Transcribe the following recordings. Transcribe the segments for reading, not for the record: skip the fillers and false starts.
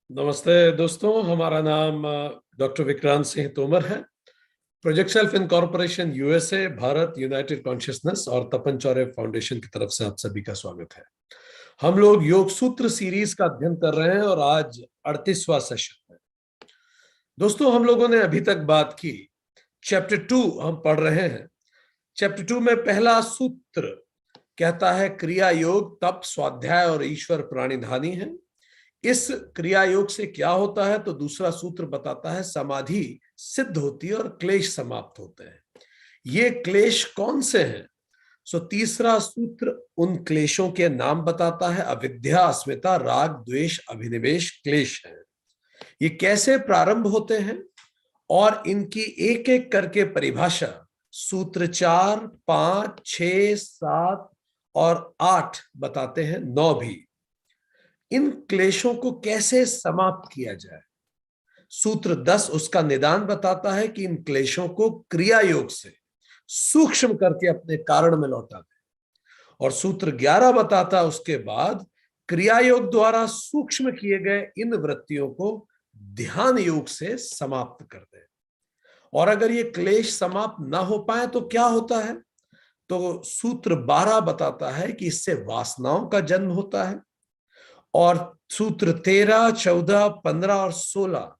नमस्ते दोस्तों, हमारा नाम डॉक्टर विक्रांत सिंह तोमर है। Project self incorporation USA, Bharat, United consciousness और तपन चौरे फाउंडेशन की तरफ से आप सभी का स्वागत है। हम लोग योग सूत्र सीरीज का अध्ययन कर रहे हैं और आज 38वां सेशन है। दोस्तों, हम लोगों ने अभी तक बात की, चैप्टर 2 हम पढ़ रहे हैं। चैप्टर 2 में पहला सूत्र कहता है क्रिया योग, तप, स्वाध्याय और ईश्वर प्राणिधानी है। इस क्रिया योग से क्या होता है तो दूसरा सूत्र बताता है समाधि सिद्ध होती है और क्लेश समाप्त होते हैं। ये क्लेश कौन से हैं? तीसरा सूत्र उन क्लेशों के नाम बताता है। अविद्या, अस्मिता, राग, द्वेष, अभिनिवेश क्लेश है। ये कैसे प्रारंभ होते हैं और इनकी एक एक करके परिभाषा सूत्र 4, 5, 6, 7 और 8 बताते हैं, 9 भी। इन क्लेशों को कैसे समाप्त किया जाए, सूत्र 10 उसका निदान बताता है कि इन क्लेशों को क्रिया योग से सूक्ष्म करके अपने कारण में लौटा दे। और सूत्र 11 बताता है उसके बाद क्रिया योग द्वारा सूक्ष्म किए गए इन वृत्तियों को ध्यान योग से समाप्त कर दे। और अगर ये क्लेश समाप्त ना हो पाए तो क्या होता है? तो सूत्र 12 बताता है कि इससे वासनाओं का जन्म होता है। और सूत्र 13, 14, 15 और 16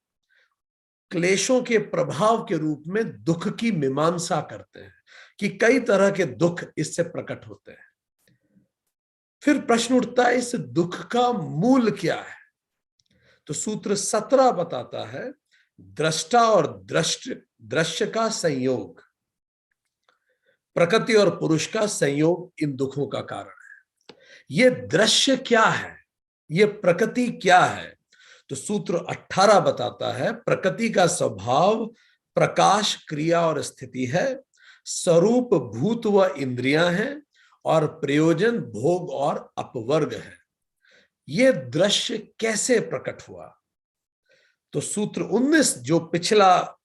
क्लेशों के प्रभाव के रूप में दुख की मीमांसा करते हैं कि कई तरह के दुख इससे प्रकट होते हैं। फिर प्रश्न उठता है, इस दुख का मूल क्या है? तो सूत्र 17 बताता है दृष्टा और दृश्य का संयोग, प्रकृति और पुरुष का संयोग इन दुखों का कारण है। ये दृश्य क्या है, ये प्रकृति क्या है? तो सूत्र 18 बताता है प्रकृति का स्वभाव प्रकाश, क्रिया और स्थिति है, स्वरूप भूत व इंद्रियां हैं और प्रयोजन भोग और अपवर्ग है। ये दृश्य कैसे प्रकट हुआ? तो सूत्र 19 जो पिछला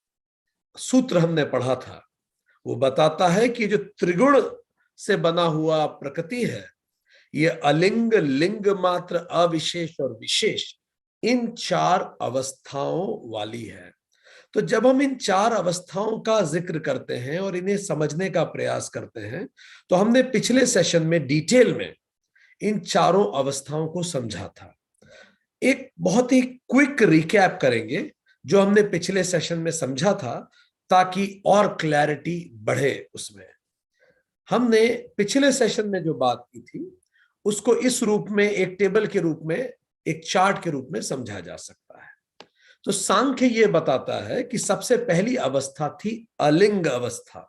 सूत्र हमने पढ़ा था वो बताता है कि जो त्रिगुण से बना हुआ प्रकृति है ये अलिंग, लिंग मात्र, अविशेष और विशेष, इन 4 अवस्थाओं वाली है। तो जब हम इन 4 अवस्थाओं का जिक्र करते हैं और इन्हें समझने का प्रयास करते हैं तो हमने पिछले सेशन में डिटेल में इन चारों अवस्थाओं को समझा था। एक बहुत ही क्विक रिकैप करेंगे जो हमने पिछले सेशन में समझा था ताकि और क्लैरिटी बढ़े उसमें। हमने पिछले सेशन में जो बात की थी उसको इस रूप में, एक टेबल के रूप में, एक चार्ट के रूप में समझा जा सकता है। तो सांख्य ये बताता है कि सबसे पहली अवस्था थी अलिंग अवस्था।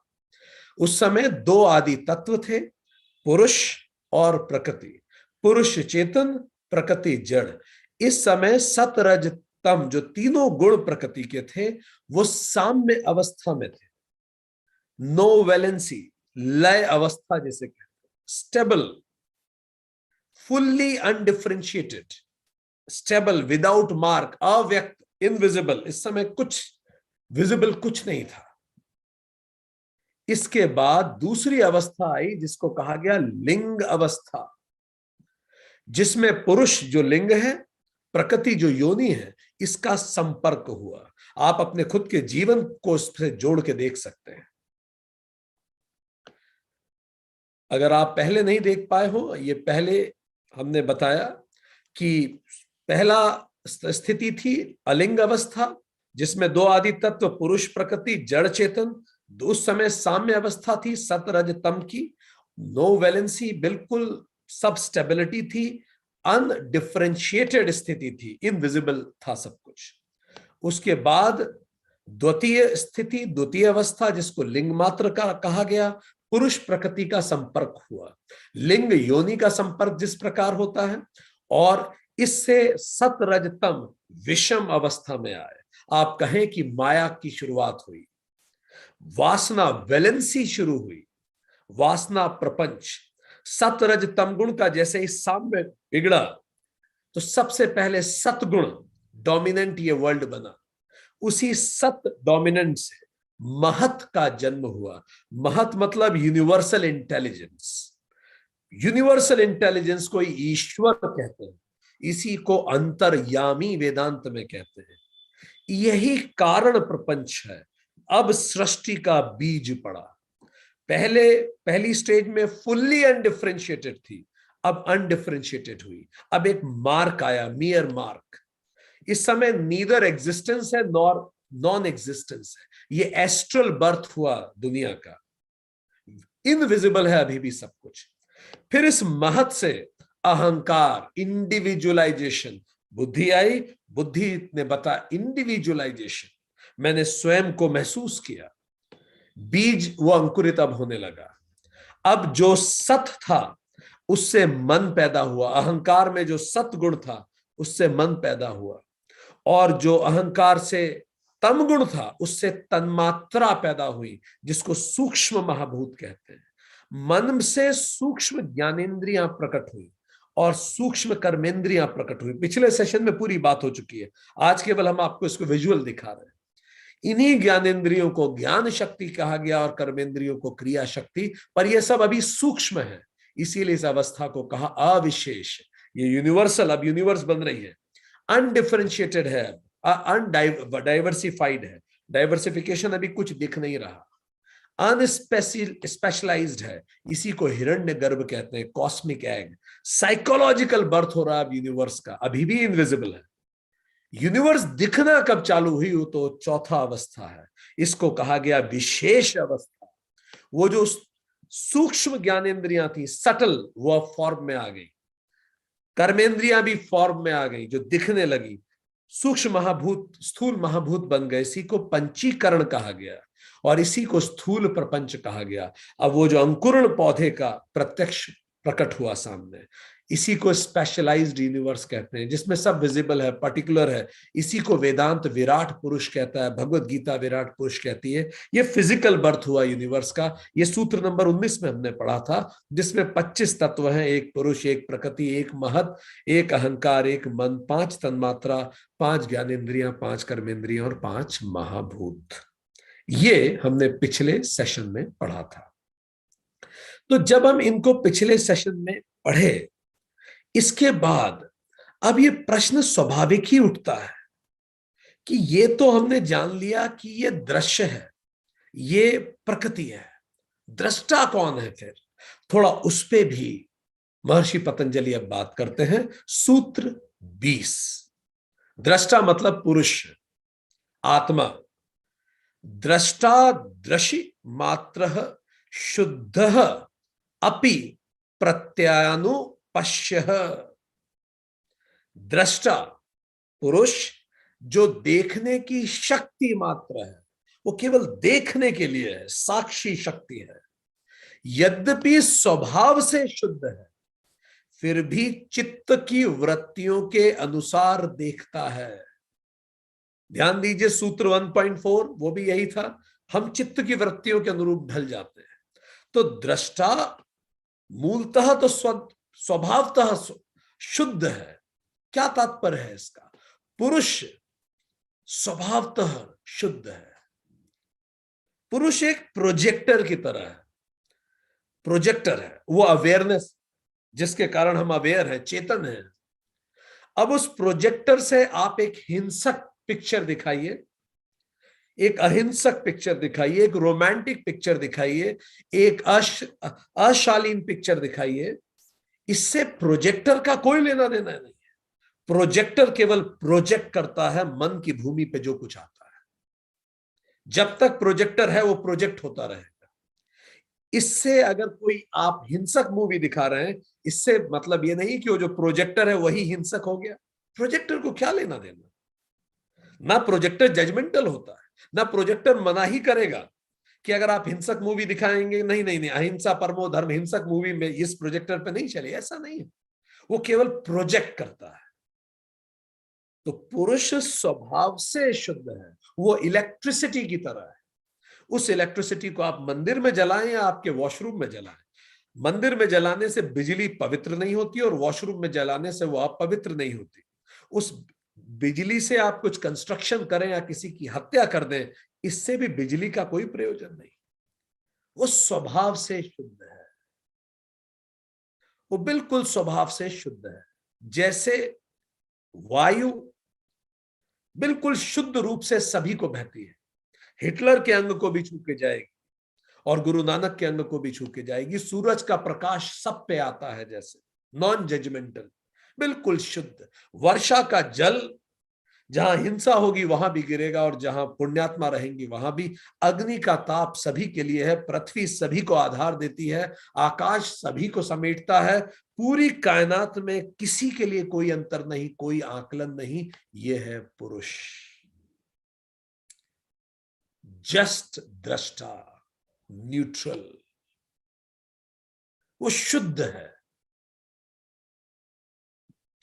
उस समय 2 आदि तत्व थे, पुरुष और प्रकृति। पुरुष चेतन, प्रकृति जड़। इस समय सत, रज, तम जो तीनों गुण प्रकृति के थे वो साम्य अवस्था में थे। नो वैलेंसी, लय अवस्था जिसे कहते हैं, stable, fully undifferentiated, stable, without mark, अव्यक्त, इनविजिबल। इस समय कुछ विजिबल कुछ नहीं था। इसके बाद दूसरी अवस्था आई जिसको कहा गया लिंग अवस्था, जिसमें पुरुष जो लिंग है, प्रकृति जो योनि है, इसका संपर्क हुआ। आप अपने खुद के जीवन को इससे जोड़ के देख सकते हैं। अगर आप पहले नहीं देख पाए हो, ये पहले हमने बताया कि पहला स्थिति थी अलिंग अवस्था जिसमें 2 आदि तत्व पुरुष, प्रकृति, जड़, चेतन। उस समय साम्य अवस्था थी सत, रज, तम की। नो वैलेंसी, बिल्कुल सब स्टेबिलिटी थी, अनडिफरेंशिएटेड स्थिति थी, इनविजिबल था सब कुछ। उसके बाद द्वितीय स्थिति, द्वितीय अवस्था जिसको लिंग मात्र का कहा गया, पुरुष प्रकृति का संपर्क हुआ। लिंग योनि का संपर्क जिस प्रकार होता है, और इससे सत, रज, तम विषम अवस्था में आए। आप कहें कि माया की शुरुआत हुई, वासना वैलेंसी शुरू हुई, वासना प्रपंच। सत, रज, तम गुण का जैसे ही साम्य बिगड़ा तो सबसे पहले सतगुण डोमिनेंट ये वर्ल्ड बना। उसी सत डोमिनेंट से महत का जन्म हुआ। महत मतलब यूनिवर्सल इंटेलिजेंस। यूनिवर्सल इंटेलिजेंस को ईश्वर कहते हैं। इसी को अंतर्यामी वेदांत में कहते हैं। यही कारण प्रपंच है। अब सृष्टि का बीज पड़ा। पहली स्टेज में फुल्ली अनडिफरेंशिएटेड थी, अब अनडिफरेंशिएटेड हुई। अब एक मार्क आया, मियर मार्क। इस समय नीदर एग्जिस्टेंस है नॉर नॉन एग्जिस्टेंस है। ये एस्ट्रल बर्थ हुआ दुनिया का, इनविजिबल है अभी भी सब कुछ। फिर इस महत से अहंकार, इंडिविजुअलाइजेशन, बुद्धि आई। बुद्धि ने बताया इंडिविजुअलाइजेशन, मैंने स्वयं को महसूस किया। बीज वो अंकुरित अब होने लगा। अब जो सत था उससे मन पैदा हुआ। अहंकार में जो सत गुण था उससे मन पैदा हुआ, और जो अहंकार से तम गुण था उससे तन्मात्रा पैदा हुई, जिसको सूक्ष्म महाभूत कहते हैं। मन से सूक्ष्म ज्ञानेंद्रियां प्रकट हुई और सूक्ष्म कर्मेंद्रियां प्रकट हुई। पिछले सेशन में पूरी बात हो चुकी है, आज केवल हम आपको इसको विजुअल दिखा रहे हैं। इन्हीं ज्ञानेंद्रियों को ज्ञान शक्ति कहा गया और कर्मेंद्रियों को क्रिया शक्ति, पर यह सब अभी सूक्ष्म है, इसीलिए इस अवस्था को कहा अविशेष। ये यूनिवर्सल, अब यूनिवर्स बन रही है, अनडिफरेंशिएटेड है, अनडाइवर्सिफाइड है। डाइवर्सिफिकेशन अभी कुछ दिख नहीं रहा, अनस्पेशलाइज्ड है। इसी को हिरण्य गर्भ कहते हैं, कॉस्मिक एग। साइकोलॉजिकल बर्थ हो रहा है अब यूनिवर्स का, अभी भी इनविजिबल है। यूनिवर्स दिखना कब चालू हुई हो तो चौथा अवस्था है, इसको कहा गया विशेष अवस्था। वो जो सूक्ष्म ज्ञानेंद्रियां थी, सटल, वो फॉर्म में आ गई। कर्मेंद्रियां भी फॉर्म में आ गई, जो दिखने लगी। सूक्ष्म महाभूत स्थूल महाभूत बन गए, इसी को पंचीकरण कहा गया और इसी को स्थूल प्रपंच कहा गया। अब वो जो अंकुरण पौधे का प्रत्यक्ष प्रकट हुआ सामने, इसी को स्पेशलाइज्ड यूनिवर्स कहते हैं, जिसमें सब विजिबल है, पर्टिकुलर है। इसी को वेदांत विराट पुरुष कहता है, भगवत गीता विराट पुरुष कहती है। ये फिजिकल बर्थ हुआ यूनिवर्स का। ये सूत्र नंबर 19 में हमने पढ़ा था, जिसमें 25 तत्व हैं, एक पुरुष, एक प्रकृति, एक महत, एक अहंकार, एक मन, 5 तन्मात्रा, 5 ज्ञानेंद्रियां, 5 कर्मेंद्रियां और 5 महाभूत। ये हमने पिछले सेशन में पढ़ा था। तो जब हम इनको पिछले सेशन में पढ़े, इसके बाद अब ये प्रश्न स्वाभाविक ही उठता है कि ये तो हमने जान लिया कि ये दृश्य है, ये प्रकृति है, दृष्टा कौन है? फिर थोड़ा उस पे भी महर्षि पतंजलि अब बात करते हैं। सूत्र 20, दृष्टा मतलब पुरुष, आत्मा। दृष्टा दृशि मात्रः शुद्धः अपि प्रत्यानुपश्यः। दृष्टा पुरुष जो देखने की शक्ति मात्र है, वो केवल देखने के लिए है, साक्षी शक्ति है। यद्यपि स्वभाव से शुद्ध है, फिर भी चित्त की वृत्तियों के अनुसार देखता है। ध्यान दीजिए, सूत्र 1.4 वो भी यही था, हम चित्त की वृत्तियों के अनुरूप ढल जाते हैं। तो दृष्टा मूलतः तो स्वभावतः शुद्ध है। क्या तात्पर्य है इसका? पुरुष स्वभावतः शुद्ध है। पुरुष एक प्रोजेक्टर की तरह है, प्रोजेक्टर है, वो अवेयरनेस जिसके कारण हम अवेयर हैं, चेतन हैं। अब उस प्रोजेक्टर से आप एक हिंसक पिक्चर दिखाइए, एक अहिंसक पिक्चर दिखाइए, एक रोमांटिक पिक्चर दिखाइए, एक अशालीन पिक्चर दिखाइए, इससे प्रोजेक्टर का कोई लेना देना नहीं है। प्रोजेक्टर केवल प्रोजेक्ट करता है मन की भूमि पे जो कुछ आता है। जब तक प्रोजेक्टर है वो प्रोजेक्ट होता रहेगा। इससे अगर कोई आप हिंसक मूवी दिखा रहे हैं, इससे मतलब ये नहीं कि वो जो प्रोजेक्टर है वही हिंसक हो गया। प्रोजेक्टर को क्या लेना देना? ना प्रोजेक्टर जजमेंटल होता है, ना प्रोजेक्टर मना ही करेगा कि अगर आप हिंसक मूवी दिखाएंगे, नहीं नहीं नहीं, अहिंसा परमो धर्म, हिंसक मूवी में इस प्रोजेक्टर पे नहीं चले, ऐसा नहीं है। वो केवल प्रोजेक्ट करता है। तो पुरुष स्वभाव से शुद्ध है, वो इलेक्ट्रिसिटी की तरह है। उस इलेक्ट्रिसिटी को आप मंदिर में जलाएं या आपके वॉशरूम में जलाएं, मंदिर में जलाने से बिजली पवित्र नहीं होती और वॉशरूम में जलाने से वो अपवित्र नहीं होती। उस बिजली से आप कुछ कंस्ट्रक्शन करें या किसी की हत्या कर दें, इससे भी बिजली का कोई प्रयोजन नहीं। वो स्वभाव से शुद्ध है, वो बिल्कुल स्वभाव से शुद्ध है। जैसे वायु बिल्कुल शुद्ध रूप से सभी को बहती है, हिटलर के अंग को भी छू के जाएगी और गुरु नानक के अंग को भी छू के जाएगी। सूरज का प्रकाश सब पे आता है जैसे, नॉन जजमेंटल, बिल्कुल शुद्ध। वर्षा का जल जहां हिंसा होगी वहां भी गिरेगा और जहां पुण्यात्मा रहेंगी वहां भी। अग्नि का ताप सभी के लिए है, पृथ्वी सभी को आधार देती है, आकाश सभी को समेटता है। पूरी कायनात में किसी के लिए कोई अंतर नहीं, कोई आकलन नहीं। ये है पुरुष, जस्ट दृष्टा, न्यूट्रल, वो शुद्ध है,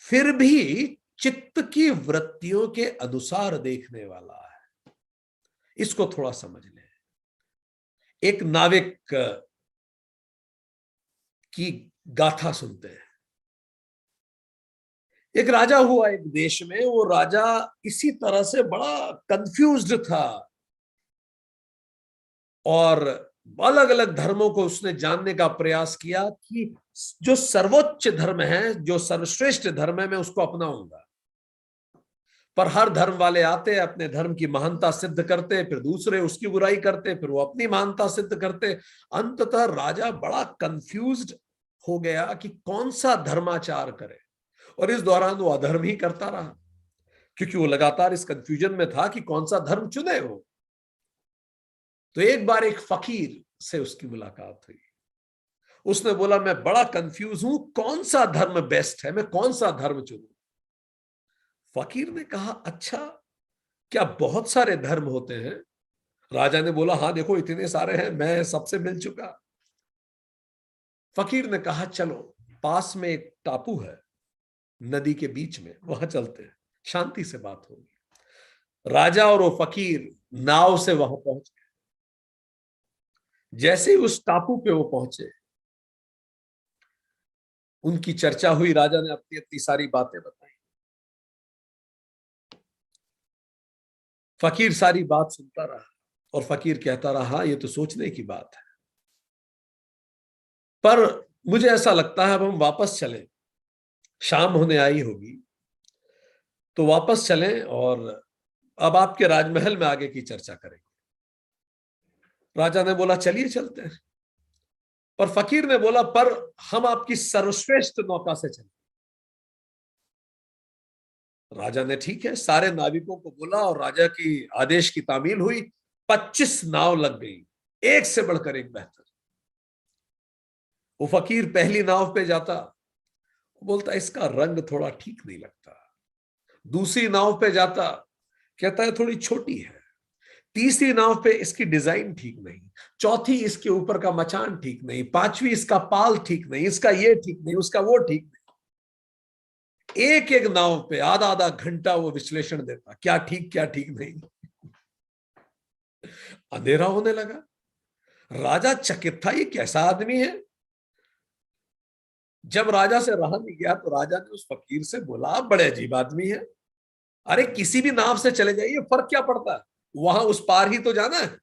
फिर भी चित्त की वृत्तियों के अनुसार देखने वाला है। इसको थोड़ा समझ लें। एक नाविक की गाथा सुनते हैं। एक राजा हुआ एक देश में, वो राजा इसी तरह से बड़ा कंफ्यूज्ड था और अलग अलग धर्मों को उसने जानने का प्रयास किया कि जो सर्वोच्च धर्म है, जो सर्वश्रेष्ठ धर्म है, मैं उसको अपनाऊंगा। पर हर धर्म वाले आते, अपने धर्म की महानता सिद्ध करते, फिर दूसरे उसकी बुराई करते, फिर वो अपनी महानता सिद्ध करते। अंततः राजा बड़ा कंफ्यूज्ड हो गया कि कौन सा धर्माचार करे, और इस दौरान वो अधर्म ही करता रहा, क्योंकि वो लगातार इस कंफ्यूजन में था कि कौन सा धर्म चुने वो। तो एक बार एक फकीर से उसकी मुलाकात हुई। उसने बोला, मैं बड़ा कंफ्यूज हूं, कौन सा धर्म बेस्ट है, मैं कौन सा धर्म चुनूं। फकीर ने कहा, अच्छा, क्या बहुत सारे धर्म होते हैं? राजा ने बोला, हाँ देखो इतने सारे हैं, मैं सबसे मिल चुका। फकीर ने कहा, चलो पास में एक टापू है, नदी के बीच में, वहां चलते हैं, शांति से बात होगी। राजा और वो फकीर नाव से वहां पहुंच गए। जैसे ही उस टापू पे वो पहुंचे, उनकी चर्चा हुई, राजा ने अपनी अपनी सारी बातें बताई। फकीर सारी बात सुनता रहा और फकीर कहता रहा, ये तो सोचने की बात है, पर मुझे ऐसा लगता है अब हम वापस चलें, शाम होने आई होगी, तो वापस चलें और अब आपके राजमहल में आगे की चर्चा करेंगे। राजा ने बोला, चलिए चलते हैं। पर फकीर ने बोला, पर हम आपकी सर्वश्रेष्ठ नौका से चलें। राजा ने ठीक है, सारे नाविकों को बोला और राजा की आदेश की तामील हुई। 25 नाव लग गई, एक से बढ़कर एक बेहतर। वो फकीर पहली नाव पे जाता, बोलता इसका रंग थोड़ा ठीक नहीं लगता। दूसरी नाव पे जाता, कहता है थोड़ी छोटी है। तीसरी नाव पे, इसकी डिजाइन ठीक नहीं। चौथी, इसके ऊपर का मचान ठीक नहीं। पांचवी, इसका पाल ठीक नहीं, इसका ये ठीक नहीं, उसका वो ठीक नहीं। एक एक नाव पे आधा आधा घंटा वो विश्लेषण देता, क्या ठीक क्या ठीक नहीं। अंधेरा होने लगा। राजा चकित था, ये कैसा आदमी है। जब राजा से रहा नहीं गया तो राजा ने उस फकीर से बोला, बड़े अजीब आदमी है, अरे किसी भी नाव से चले जाइए, फर्क क्या पड़ता है, वहां उस पार ही तो जाना है।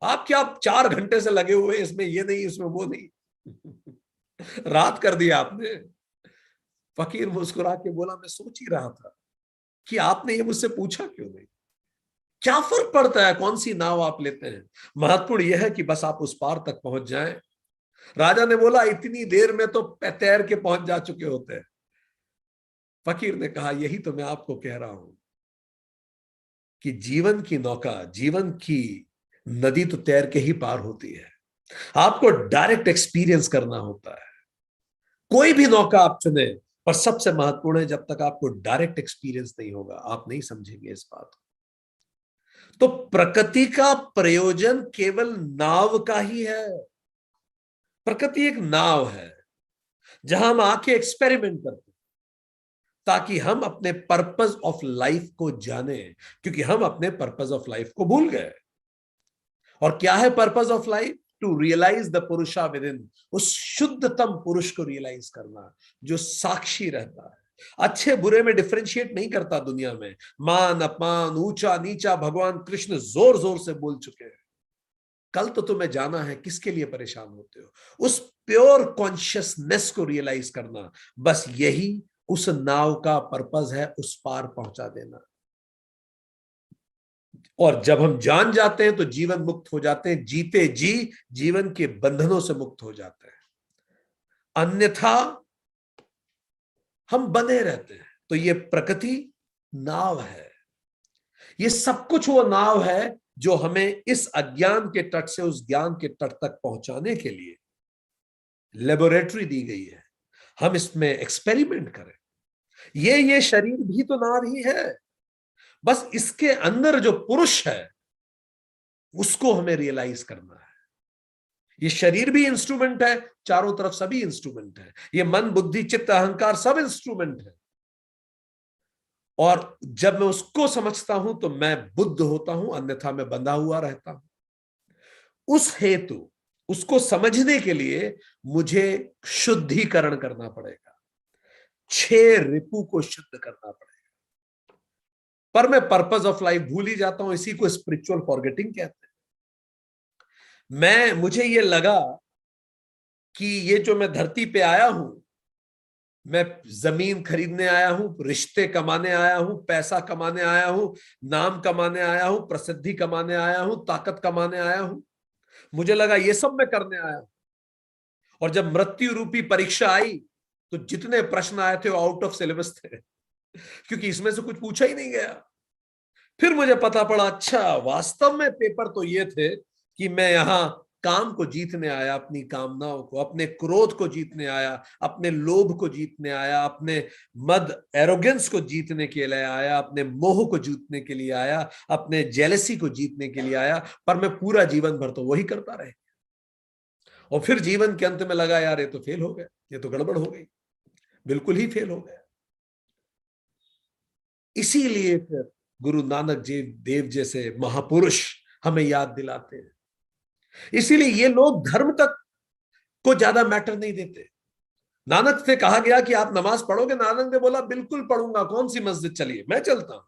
आप क्या 4 घंटे से लगे हुए, इसमें ये नहीं इसमें वो नहीं। रात कर दिया आपने। फकीर मुस्कुरा के बोला, मैं सोच ही रहा था कि आपने ये मुझसे पूछा क्यों नहीं। क्या फर्क पड़ता है कौन सी नाव आप लेते हैं, महत्वपूर्ण यह है कि बस आप उस पार तक पहुंच जाएं। राजा ने बोला, इतनी देर में तो तैर के पहुंच जा चुके होते हैं। फकीर ने कहा, यही तो मैं आपको कह रहा हूं कि जीवन की नौका, जीवन की नदी तो तैर के ही पार होती है। आपको डायरेक्ट एक्सपीरियंस करना होता है। कोई भी नौका आप चुने, पर सबसे महत्वपूर्ण है, जब तक आपको डायरेक्ट एक्सपीरियंस नहीं होगा आप नहीं समझेंगे इस बात को। तो प्रकृति का प्रयोजन केवल नाव का ही है। प्रकृति एक नाव है जहां हम आके एक्सपेरिमेंट करते हैं, ताकि हम अपने पर्पस ऑफ लाइफ को जाने, क्योंकि हम अपने पर्पस ऑफ लाइफ को भूल गए। और क्या है purpose of life? To realise the purusha within, उस शुद्धतम पुरुष को रियलाइज करना जो साक्षी रहता है, अच्छे बुरे में डिफरेंशिएट नहीं करता दुनिया में। मान अपमान, ऊंचा नीचा, भगवान कृष्ण जोर जोर से बोल चुके हैं। कल तो तुम्हें जाना है, किसके लिए परेशान होते हो? उस प्योर कॉन्शियसनेस को रियलाइज करना, बस यही उस नाव का पर्पस है उस पार पहुंचा देना। और जब हम जान जाते हैं तो जीवन मुक्त हो जाते हैं, जीते जी जीवन के बंधनों से मुक्त हो जाते हैं, अन्यथा हम बंधे रहते हैं। तो ये प्रकृति नाव है, ये सब कुछ वो नाव है जो हमें इस अज्ञान के तट से उस ज्ञान के तट तक पहुंचाने के लिए लेबोरेटरी दी गई है। हम इसमें एक्सपेरिमेंट करें। ये शरीर भी तो नाव ही है, बस इसके अंदर जो पुरुष है उसको हमें रियलाइज करना है। ये शरीर भी इंस्ट्रूमेंट है, चारों तरफ सभी इंस्ट्रूमेंट है, ये मन बुद्धि चित्त अहंकार सब इंस्ट्रूमेंट है। और जब मैं उसको समझता हूं तो मैं बुद्ध होता हूं, अन्यथा मैं बंधा हुआ रहता हूं। उस हेतु उसको समझने के लिए मुझे शुद्धिकरण करना पड़ेगा, 6 रिपु को शुद्ध करना पड़ेगा। पर मैं पर्पस ऑफ लाइफ भूल ही जाता हूं, इसी को स्पिरिचुअल फॉरगेटिंग कहते हैं। मुझे ये लगा कि ये जो मैं धरती पे आया हूं, मैं जमीन खरीदने आया हूं, रिश्ते कमाने आया हूं, पैसा कमाने आया हूं, नाम कमाने आया हूं, प्रसिद्धि कमाने आया हूं, ताकत कमाने आया हूं। मुझे लगा ये सब मैं करने आया हूं। और जब मृत्यु रूपी परीक्षा आई तो जितने प्रश्न आए थे वो आउट ऑफ सिलेबस थे, क्योंकि इसमें से कुछ पूछा ही नहीं गया। फिर मुझे पता पड़ा, अच्छा वास्तव में पेपर तो ये थे कि मैं यहां काम को जीतने आया, अपनी कामनाओं को, अपने क्रोध को जीतने आया, अपने लोभ को जीतने आया, अपने मद एरोगेंस को जीतने के लिए आया, अपने मोह को जीतने के लिए आया, अपने जेलसी को जीतने के लिए आया। पर मैं पूरा जीवन भर तो वही करता रहे। और फिर जीवन के अंत में लगा, यार ये तो फेल हो गया, ये तो गड़बड़ हो गई, बिल्कुल ही फेल हो गया। इसीलिए फिर गुरु नानक जी देव जैसे महापुरुष हमें याद दिलाते हैं। इसीलिए ये लोग धर्म तक को ज्यादा मैटर नहीं देते। नानक से कहा गया कि आप नमाज पढ़ोगे, नानक ने बोला बिल्कुल पढ़ूंगा, कौन सी मस्जिद, चलिए मैं चलता हूं।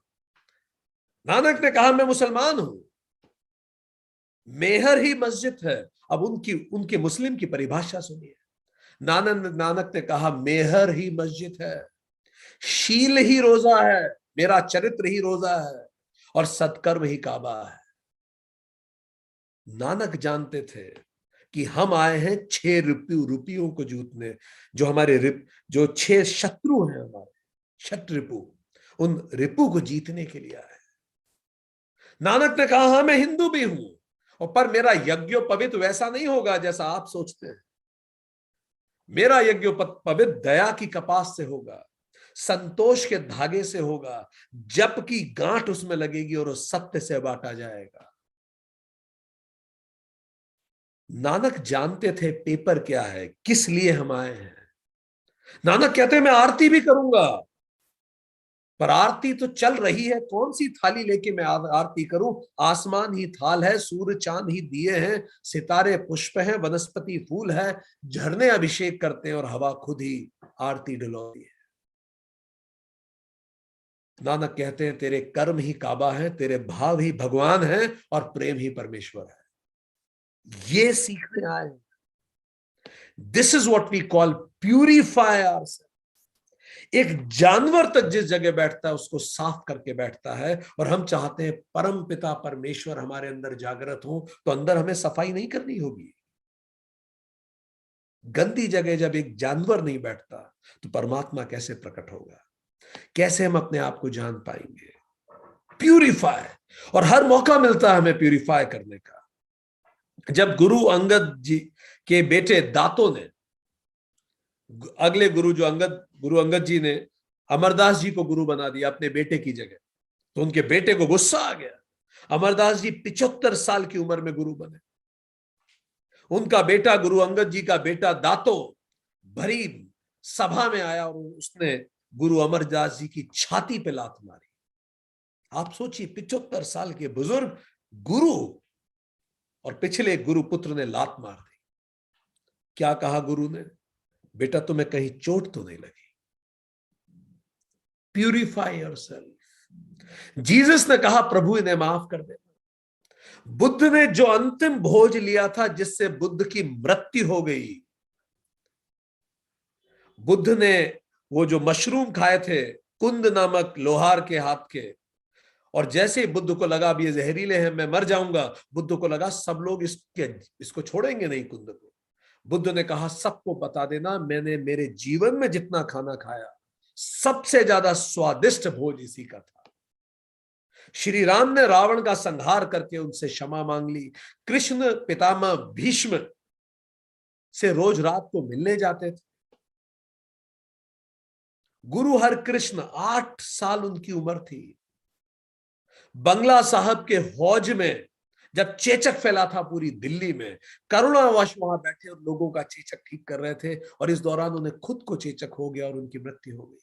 नानक ने कहा मैं मुसलमान हूं, मेहर ही मस्जिद है। अब उनकी मुस्लिम की परिभाषा सुनिए। नानक ने कहा मेहर ही मस्जिद है, शील ही रोजा है, मेरा चरित्र ही रोजा है, और सत्कर्म ही काबा है। नानक जानते थे कि हम आए हैं 6 रिपुओं को जीतने, जो हमारे जो 6 शत्रु हैं हमारे, शत्रुरिपु, उन रिपु को जीतने के लिए आए। नानक ने कहा हाँ मैं हिंदू भी हूं, और पर मेरा यज्ञोपवीत वैसा नहीं होगा जैसा आप सोचते हैं। मेरा यज्ञोपवीत दया की कपास से होगा, संतोष के धागे से होगा, जप की गांठ उसमें लगेगी और उस सत्य से बांटा जाएगा। नानक जानते थे पेपर क्या है, किस लिए हम आए हैं। नानक कहते हैं मैं आरती भी करूंगा, पर आरती तो चल रही है, कौन सी थाली लेके मैं आरती करूं। आसमान ही थाल है, सूर्य चांद ही दिए हैं, सितारे पुष्प हैं, वनस्पति फूल है, झरने अभिषेक करते हैं और हवा खुद ही आरती डुलाती है। नानक कहते हैं तेरे कर्म ही काबा है, तेरे भाव ही भगवान है, और प्रेम ही परमेश्वर है। ये सीखने आए। This is what we call purify ourselves. एक जानवर तक जिस जगह बैठता है उसको साफ करके बैठता है, और हम चाहते हैं परम पिता परमेश्वर हमारे अंदर जागृत हो, तो अंदर हमें सफाई नहीं करनी होगी। गंदी जगह जब एक जानवर नहीं बैठता तो परमात्मा कैसे प्रकट होगा, कैसे हम अपने आप को जान पाएंगे। प्यूरिफाई, और हर मौका मिलता है हमें प्यूरिफाई करने का। जब गुरु अंगद जी के बेटे दातों ने, अगले गुरु जो गुरु अंगद जी ने अमरदास जी को गुरु बना दिया अपने बेटे की जगह, तो उनके बेटे को गुस्सा आ गया। अमरदास जी 75 साल की उम्र में गुरु बने। उनका बेटा गुरु अंगद जी का बेटा दातो भरी सभा में आया और उसने गुरु अमरदास जी की छाती पे लात मारी। आप सोचिए 75 साल के बुजुर्ग गुरु, और पिछले गुरु पुत्र ने लात मार दी। क्या कहा गुरु ने, बेटा तुम्हें कहीं चोट तो नहीं लगी। Purify yourself. जीसस ने कहा प्रभु इन्हें माफ कर दे। बुद्ध ने जो अंतिम भोज लिया था जिससे बुद्ध की मृत्यु हो गई, बुद्ध ने वो जो मशरूम खाए थे कुंद नामक लोहार के हाथ के, और जैसे ही बुद्ध को लगा अब ये जहरीले हैं, मैं मर जाऊंगा, बुद्ध को लगा सब लोग इसको छोड़ेंगे नहीं कुंद को। बुद्ध ने कहा सबको बता देना मैंने मेरे जीवन में जितना खाना खाया सबसे ज्यादा स्वादिष्ट भोज इसी का था। श्री राम ने रावण का संहार करके उनसे क्षमा मांग ली। कृष्ण पितामह भीष्म से रोज रात को मिलने जाते थे। गुरु हर कृष्ण 8 साल उनकी उम्र थी। बंगला साहब के हौज में जब चेचक फैला था पूरी दिल्ली में, करुणावश वहां बैठे और लोगों का चेचक ठीक कर रहे थे, और इस दौरान उन्हें खुद को चेचक हो गया और उनकी मृत्यु हो गई।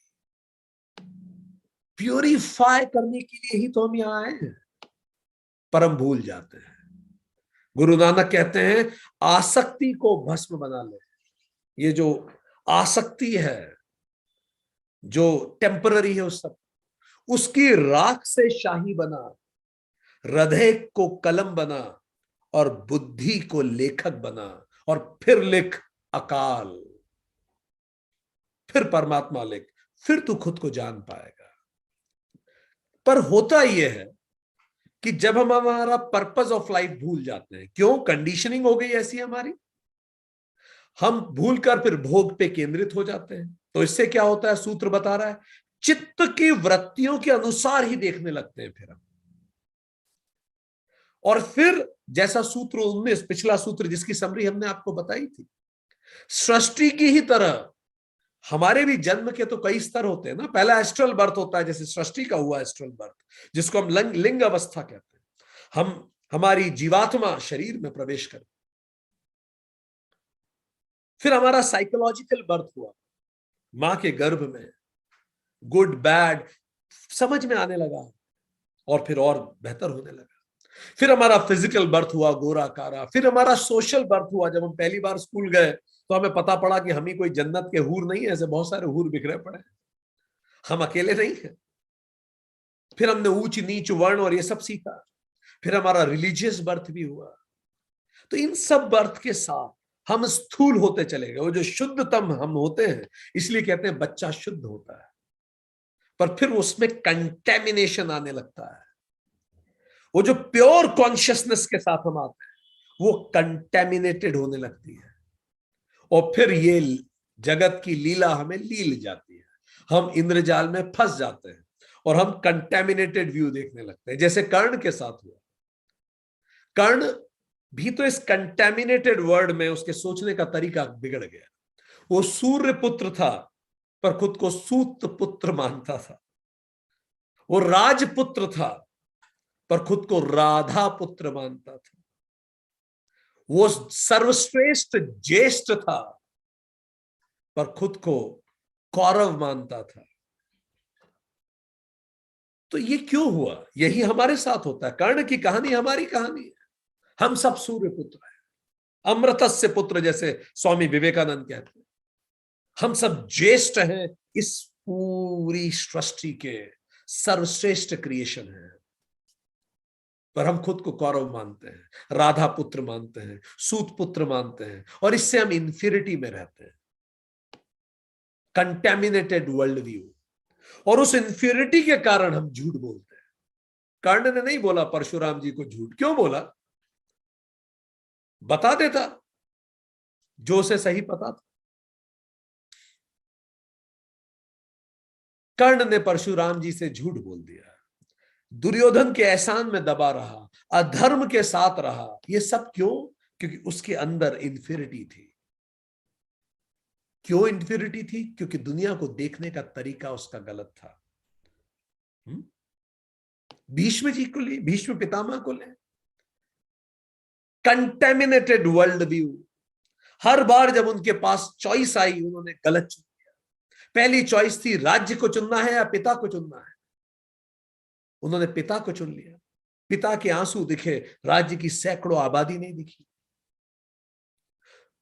प्यूरिफाई करने के लिए ही तो हम यहां आए हैं, पर हम भूल जाते हैं। गुरु नानक कहते हैं आसक्ति को भस्म बना ले। ये जो आसक्ति है जो टेम्पररी है उस सब, उसकी राख से शाही बना, हृदय को कलम बना और बुद्धि को लेखक बना, और फिर लिख अकाल, फिर परमात्मा लिख, फिर तू खुद को जान पाएगा। पर होता यह है कि जब हम हमारा पर्पस ऑफ लाइफ भूल जाते हैं, क्यों? कंडीशनिंग हो गई ऐसी हमारी, हम भूलकर फिर भोग पे केंद्रित हो जाते हैं। तो इससे क्या होता है? सूत्र बता रहा है, चित्त की वृत्तियों के अनुसार ही देखने लगते हैं फिर हम। और फिर जैसा सूत्र 19, पिछला सूत्र जिसकी समरी हमने आपको बताई थी, सृष्टि की ही तरह हमारे भी जन्म के तो कई स्तर होते हैं ना। पहला एस्ट्रल बर्थ होता है, जैसे सृष्टि का हुआ एस्ट्रल बर्थ, जिसको हम लिंग अवस्था कहते हैं। हमारी जीवात्मा शरीर में प्रवेश करे। फिर हमारा साइकोलॉजिकल बर्थ हुआ, मां के गर्भ में, गुड बैड समझ में आने लगा और फिर और बेहतर होने लगा। फिर हमारा फिजिकल बर्थ हुआ, गोरा कारा। फिर हमारा सोशल बर्थ हुआ, जब हम पहली बार स्कूल गए तो हमें पता पड़ा कि हम ही कोई जन्नत के हूर नहीं है, ऐसे बहुत सारे हूर बिखरे पड़े हैं, हम अकेले नहीं हैं। फिर हमने ऊंच नीच वर्ण और ये सब सीखा। फिर हमारा रिलीजियस बर्थ भी हुआ। तो इन सब बर्थ के साथ हम स्थूल होते चले गए। वो जो शुद्धतम हम होते हैं, इसलिए कहते हैं बच्चा शुद्ध होता है, पर फिर उसमें कंटेमिनेशन आने लगता है। वो जो प्योर कॉन्शियसनेस के साथ हम आते हैं, वो कंटेमिनेटेड होने लगती है, और फिर ये जगत की लीला हमें लील जाती है। हम इंद्रजाल में फंस जाते हैं और हम कंटेमिनेटेड व्यू देखने लगते हैं, जैसे कर्ण के साथ हुआ। कर्ण भी तो इस कंटेमिनेटेड वर्ल्ड में उसके सोचने का तरीका बिगड़ गया। वो सूर्य पुत्र था पर खुद को सूत पुत्र मानता था। वो राजपुत्र था पर खुद को राधा पुत्र मानता था। वो सर्वश्रेष्ठ ज्येष्ठ था पर खुद को कौरव मानता था। तो ये क्यों हुआ? यही हमारे साथ होता है। कर्ण की कहानी हमारी कहानी है। हम सब सूर्य पुत्र हैं, अमृतस्य पुत्र, जैसे स्वामी विवेकानंद कहते हैं। हम सब ज्येष्ठ हैं इस पूरी सृष्टि के, सर्वश्रेष्ठ क्रिएशन है, पर हम खुद को कौरव मानते हैं, राधा पुत्र मानते हैं, सूत पुत्र मानते हैं, और इससे हम इंफीरिटी में रहते हैं। कंटेमिनेटेड वर्ल्ड व्यू, और उस इंफीरिटी के कारण हम झूठ बोलते हैं। कर्ण ने नहीं बोला परशुराम जी को झूठ, क्यों बोला? बता देता जो उसे सही पता था। कर्ण ने परशुराम जी से झूठ बोल दिया, दुर्योधन के एहसान में दबा रहा, अधर्म के साथ रहा। ये सब क्यों? क्योंकि उसके अंदर इंफीरिटी थी। क्यों इंफीरिटी थी? क्योंकि दुनिया को देखने का तरीका उसका गलत था। भीष्म जी को ले, भीष्म पितामह को ले, कंटेमिनेटेड वर्ल्ड व्यू। हर बार जब उनके पास चॉइस आई, उन्होंने गलत चुन लिया। पहली चॉइस थी राज्य को चुनना है या पिता को चुनना है, उन्होंने पिता को चुन लिया। पिता के आंसू दिखे, राज्य की सैकड़ों आबादी नहीं दिखी।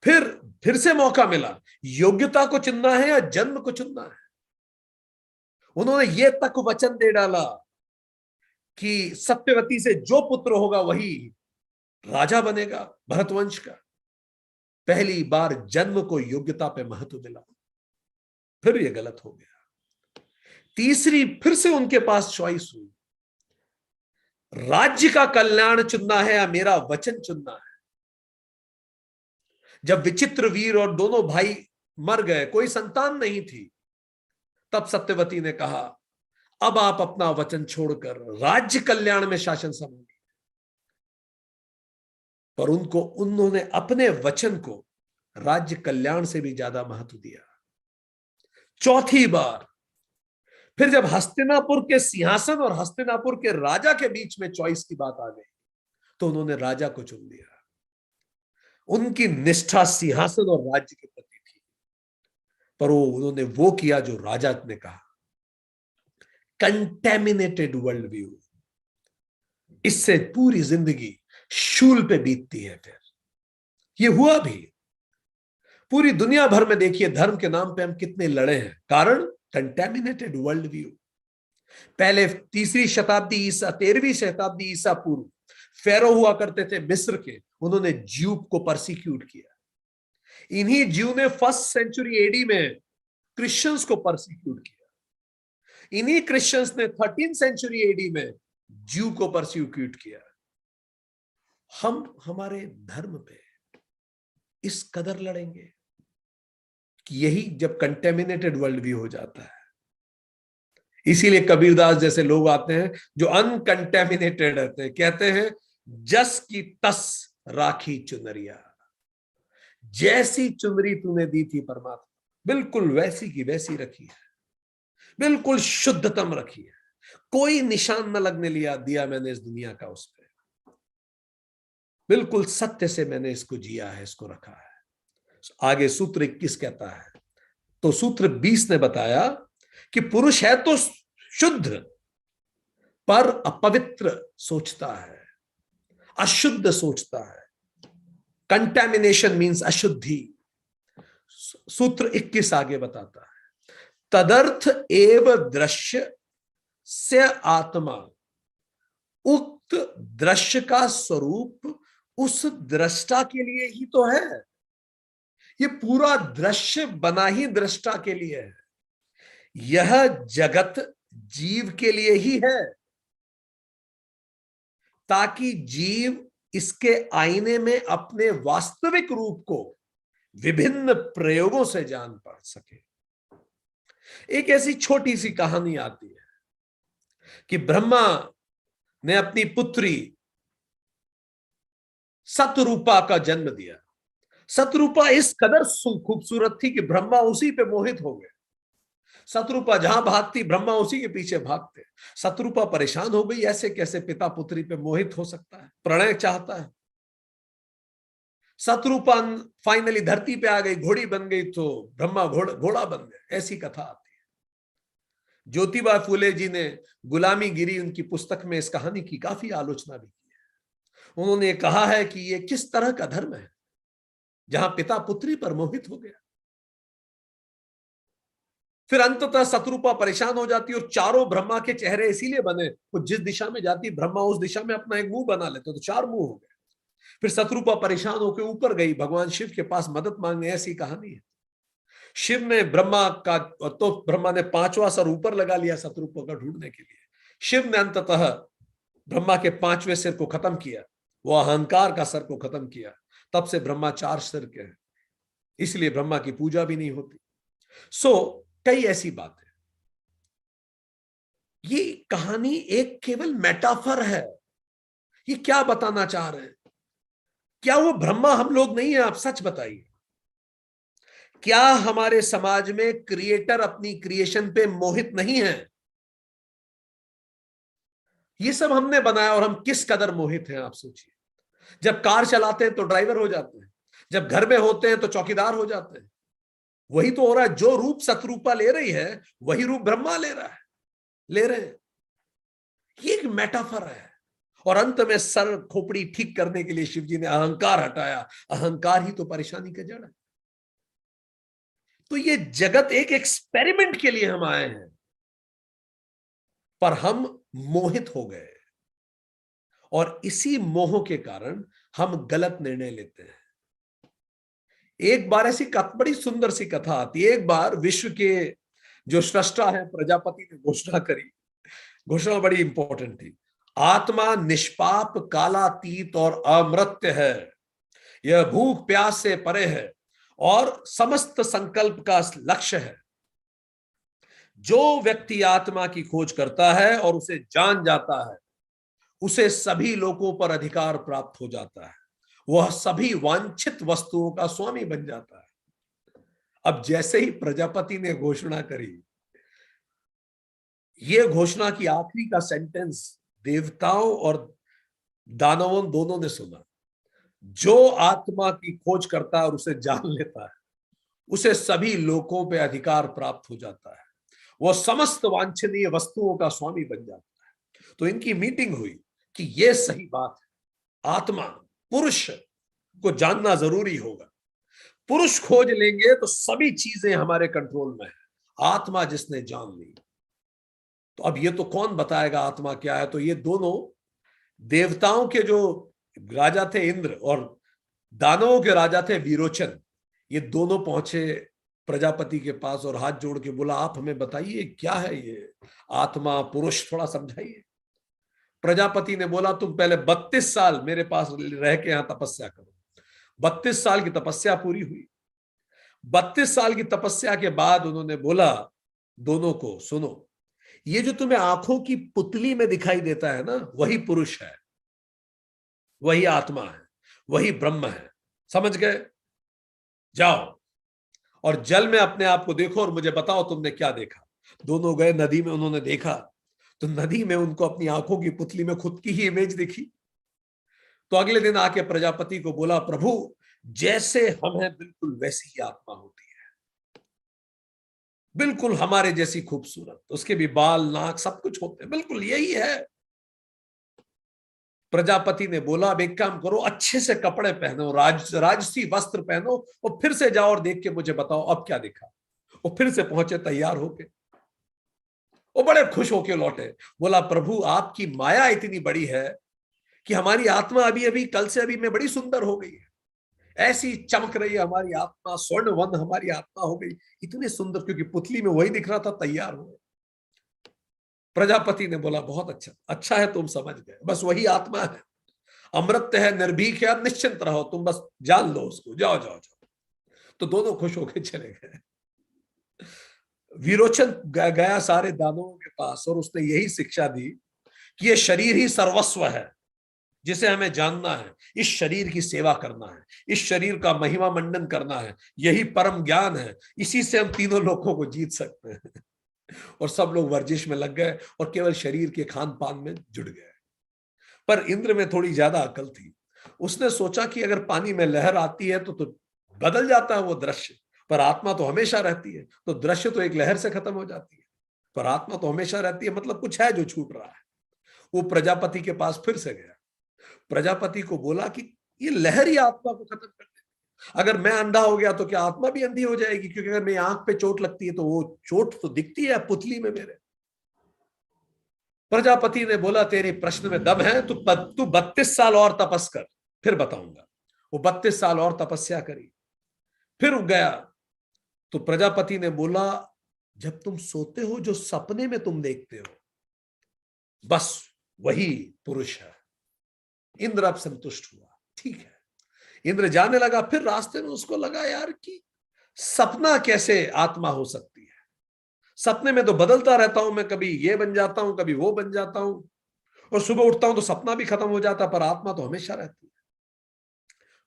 फिर से मौका मिला, योग्यता को चुनना है या जन्म को चुनना है। उन्होंने ये तक वचन दे डाला कि सत्यवती से जो पुत्र होगा वही राजा बनेगा भरतवंश का। पहली बार जन्म को योग्यता पे महत्व मिला। फिर ये गलत हो गया। तीसरी फिर से उनके पास चॉइस हुई, राज्य का कल्याण चुनना है या मेरा वचन चुनना है। जब विचित्र वीर और दोनों भाई मर गए, कोई संतान नहीं थी, तब सत्यवती ने कहा अब आप अपना वचन छोड़कर राज्य कल्याण में शासन संभालिए। पर उन्होंने अपने वचन को राज्य कल्याण से भी ज्यादा महत्व दिया। चौथी बार फिर जब हस्तिनापुर के सिंहासन और हस्तिनापुर के राजा के बीच में चॉइस की बात आ गई, तो उन्होंने राजा को चुन लिया। उनकी निष्ठा सिंहासन और राज्य के प्रति थी, पर उन्होंने वो किया जो राजा ने कहा। कंटेमिनेटेड वर्ल्ड व्यू, इससे पूरी जिंदगी शूल पे बीतती है। फिर ये हुआ भी। पूरी दुनिया भर में देखिए धर्म के नाम पे हम कितने लड़े हैं, कारण कंटेमिनेटेड वर्ल्ड व्यू। पहले 3री शताब्दी ईसा 13वीं शताब्दी ईसा पूर्व फेरो हुआ करते थे मिस्र के, उन्होंने ज्यू को परसिक्यूट किया। इन्हीं ज्यू ने 1st सेंचुरी एडी में क्रिश्चियंस को परसिक्यूट किया। इन्हीं क्रिश्चियंस ने 13th सेंचुरी एडी में ज्यू को परसिक्यूट किया। हम हमारे धर्म पे इस कदर लड़ेंगे कि यही जब कंटेमिनेटेड वर्ल्ड व्यू हो जाता है। इसीलिए कबीरदास जैसे लोग आते हैं जो अनकंटेमिनेटेड रहते हैं, कहते हैं जस की तस राखी चुनरिया, जैसी चुनरी तूने दी थी परमात्मा, बिल्कुल वैसी की वैसी रखी है, बिल्कुल शुद्धतम रखी है, कोई निशान न लगने दिया मैंने इस दुनिया का उस पर, बिल्कुल सत्य से मैंने इसको जिया है, इसको रखा है। आगे सूत्र 21 कहता है, तो सूत्र 20 ने बताया कि पुरुष है तो शुद्ध पर अपवित्र सोचता है, अशुद्ध सोचता है। कंटेमिनेशन मीन्स अशुद्धि। सूत्र 21 आगे बताता है, तदर्थ एव दृश्य से आत्मा, उक्त दृश्य का स्वरूप उस दृष्टा के लिए ही तो है। ये पूरा दृश्य बना ही दृष्टा के लिए है। यह जगत जीव के लिए ही है, ताकि जीव इसके आईने में अपने वास्तविक रूप को विभिन्न प्रयोगों से जान पा सके। एक ऐसी छोटी सी कहानी आती है कि ब्रह्मा ने अपनी पुत्री सतरूपा का जन्म दिया। सतरूपा इस कदर खूबसूरत थी कि ब्रह्मा उसी पे मोहित हो गए। सतरूपा जहां भागती ब्रह्मा उसी के पीछे भागते। सतरूपा परेशान हो गई, ऐसे कैसे पिता पुत्री पे मोहित हो सकता है, प्रणय चाहता है। सतरूपा फाइनली धरती पे आ गई, घोड़ी बन गई तो ब्रह्मा घोड़ा बन गए। ऐसी कथा आती है। ज्योतिबा फूले जी ने गुलामी गिरी उनकी पुस्तक में इस कहानी की काफी आलोचना भी की है। उन्होंने कहा है कि यह किस तरह का धर्म है जहां पिता पुत्री पर मोहित हो गया। फिर अंततः सतरूपा परेशान हो जाती और चारों ब्रह्मा के चेहरे इसीलिए बने, वो जिस दिशा में जाती ब्रह्मा उस दिशा में अपना एक मुंह बना लेते, तो 4 मुंह हो गए। फिर सतरूपा परेशान होकर ऊपर गई भगवान शिव के पास मदद मांगने, ऐसी कहानी है। शिव ने ब्रह्मा का, तो ब्रह्मा ने 5वां सर ऊपर लगा लिया सतरूपा का ढूंढने के लिए। शिव ने अंततः ब्रह्मा के 5वें सिर को खत्म किया, वो अहंकार का सर को खत्म किया। तब से ब्रह्मा 4 सिर के हैं, इसलिए ब्रह्मा की पूजा भी नहीं होती। कई ऐसी बातें। ये कहानी एक केवल मेटाफर है। ये क्या बताना चाह रहे हैं? क्या वो ब्रह्मा हम लोग नहीं है? आप सच बताइए। क्या हमारे समाज में क्रिएटर अपनी क्रिएशन पे मोहित नहीं है? ये सब हमने बनाया और हम किस कदर मोहित हैं, आप सोचिए। जब कार चलाते हैं तो ड्राइवर हो जाते हैं, जब घर में होते हैं तो चौकीदार हो जाते हैं। वही तो हो रहा है। जो रूप सतरूपा ले रही है वही रूप ब्रह्मा ले रहे हैं। ये एक मेटाफर है। और अंत में सर खोपड़ी ठीक करने के लिए शिव जी ने अहंकार हटाया। अहंकार ही तो परेशानी का जड़ है। तो ये जगत एक एक्सपेरिमेंट के लिए हम आए हैं, पर हम मोहित हो गए और इसी मोह के कारण हम गलत निर्णय लेते हैं। एक बार ऐसी बड़ी सुंदर सी कथा आती है। एक बार विश्व के जो सृष्टा है प्रजापति ने घोषणा करी। घोषणा बड़ी इंपॉर्टेंट थी। आत्मा निष्पाप, कालातीत और अमर्त्य है। यह भूख प्यास से परे है और समस्त संकल्प का लक्ष्य है। जो व्यक्ति आत्मा की खोज करता है और उसे जान जाता है, उसे सभी लोगों पर अधिकार प्राप्त हो जाता है। वह सभी वांछित वस्तुओं का स्वामी बन जाता है। अब जैसे ही प्रजापति ने घोषणा करी, यह घोषणा की आखिरी का सेंटेंस देवताओं और दानवों दोनों ने सुना। जो आत्मा की खोज करता है और उसे जान लेता है, उसे सभी लोगों पे अधिकार प्राप्त हो जाता है। वह समस्त वांछनीय वस्तुओं का स्वामी बन जाता है। तो इनकी मीटिंग हुई कि यह सही बात है, आत्मा पुरुष को जानना जरूरी होगा। पुरुष खोज लेंगे तो सभी चीजें हमारे कंट्रोल में है। आत्मा जिसने जान ली, तो अब ये तो कौन बताएगा आत्मा क्या है। तो ये दोनों देवताओं के जो राजा थे इंद्र और दानवों के राजा थे विरोचन, ये दोनों पहुंचे प्रजापति के पास और हाथ जोड़ के बोला, आप हमें बताइए क्या है ये आत्मा पुरुष, थोड़ा समझाइए। प्रजापति ने बोला, तुम पहले 32 साल मेरे पास रह के यहां तपस्या करो। 32 साल की तपस्या पूरी हुई। 32 साल की तपस्या के बाद उन्होंने बोला दोनों को, सुनो, ये जो तुम्हें आंखों की पुतली में दिखाई देता है ना, वही पुरुष है, वही आत्मा है, वही ब्रह्म है। समझ गए? जाओ और जल में अपने आप को देखो और मुझे बताओ तुमने क्या देखा। दोनों गए नदी में, उन्होंने देखा तो नदी में उनको अपनी आंखों की पुतली में खुद की ही इमेज दिखी। तो अगले दिन आके प्रजापति को बोला, प्रभु जैसे हम हैं बिल्कुल वैसी ही आत्मा होती है, बिल्कुल हमारे जैसी खूबसूरत, उसके भी बाल नाक सब कुछ होते हैं, बिल्कुल यही है। प्रजापति ने बोला, अब एक काम करो, अच्छे से कपड़े पहनो, राजसी वस्त्र पहनो और फिर से जाओ और देख के मुझे बताओ अब क्या देखा। वो फिर से पहुंचे तैयार होके, वो बड़े खुश होके लौटे। बोला, प्रभु आपकी माया इतनी बड़ी है कि हमारी आत्मा अभी अभी कल से अभी में बड़ी सुंदर हो गई है, ऐसी चमक रही है हमारी आत्मा, स्वर्णवन हमारी आत्मा हो गई, इतने सुंदर, क्योंकि पुतली में वही दिख रहा था, तैयार हुए। प्रजापति ने बोला, बहुत अच्छा, अच्छा है तुम समझ गए, बस वही आत्मा है, अमृत है, निर्भीक है, निश्चिंत रहो, तुम बस जान लो उसको, जाओ जाओ जाओ। तो दोनों खुश होकर चले गए। विरोचन गया सारे दानवों के पास और उसने यही शिक्षा दी कि ये शरीर ही सर्वस्व है, जिसे हमें जानना है, इस शरीर की सेवा करना है, इस शरीर का महिमा मंडन करना है, यही परम ज्ञान है, इसी से हम तीनों लोगों को जीत सकते हैं। और सब लोग वर्जिश में लग गए और केवल शरीर के खान पान में जुड़ गए। पर इंद्र में थोड़ी ज्यादा अकल थी। उसने सोचा कि अगर पानी में लहर आती है तो बदल जाता है वो दृश्य, पर आत्मा तो हमेशा रहती है, तो दृश्य तो एक लहर से खत्म हो जाती है, पर आत्मा तो हमेशा रहती है, मतलब कुछ है जो छूट रहा है। वो प्रजापति के पास फिर से गया। प्रजापति को बोला कि ये लहर ही आत्मा को खत्म कर देती। अगर मैं अंधा हो गया तो क्या आत्मा भी अंधी हो जाएगी? क्योंकि अगर मेरी आंख पे चोट लगती है तो वो चोट तो दिखती है पुतली में मेरे। प्रजापति ने बोला, तेरे प्रश्न में दम है, तू 32 साल और तपस कर, फिर बताऊंगा। वो 32 साल और तपस्या करी, फिर गया। तो प्रजापति ने बोला, जब तुम सोते हो जो सपने में तुम देखते हो, बस वही पुरुष है। इंद्र अब संतुष्ट हुआ, ठीक है। इंद्र जाने लगा। फिर रास्ते में उसको लगा, यार कि सपना कैसे आत्मा हो सकती है? सपने में तो बदलता रहता हूं मैं, कभी ये बन जाता हूं, कभी वो बन जाता हूं, और सुबह उठता हूं तो सपना भी खत्म हो जाता, पर आत्मा तो हमेशा रहती है।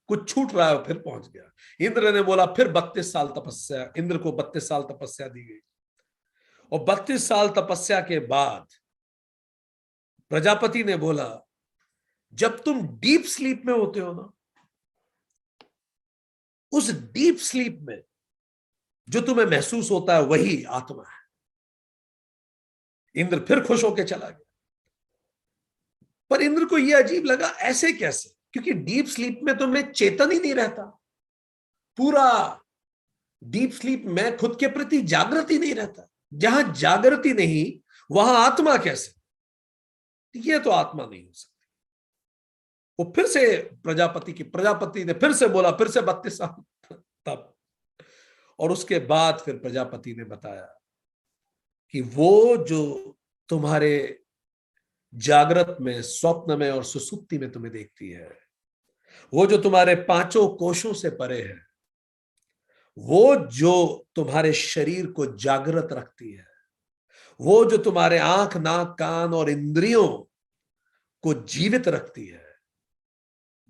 कुछ छूट रहा है। फिर पहुंच गया। इंद्र ने बोला, फिर 32 साल तपस्या, इंद्र को 32 साल तपस्या दी गई। और 32 साल तपस्या के बाद प्रजापति ने बोला, जब तुम डीप स्लीप में होते हो ना, उस डीप स्लीप में जो तुम्हें महसूस होता है वही आत्मा है। इंद्र फिर खुश होकर चला गया। पर इंद्र को यह अजीब लगा, ऐसे कैसे? क्योंकि डीप स्लीप में तो मैं चेतन ही नहीं रहता, पूरा डीप स्लीप में खुद के प्रति जागृति नहीं रहता। जहां जागृति नहीं वहां आत्मा कैसे? यह तो आत्मा नहीं हो सकती। वो फिर से प्रजापति ने फिर से बोला, फिर से 32 साल तब, और उसके बाद फिर प्रजापति ने बताया कि वो जो तुम्हारे जागृत में, स्वप्न में और सुसुप्ति में तुम्हें देखती है, वो जो तुम्हारे पांचों कोशों से परे है, वो जो तुम्हारे शरीर को जागृत रखती है, वो जो तुम्हारे आंख, नाक, कान और इंद्रियों को जीवित रखती है,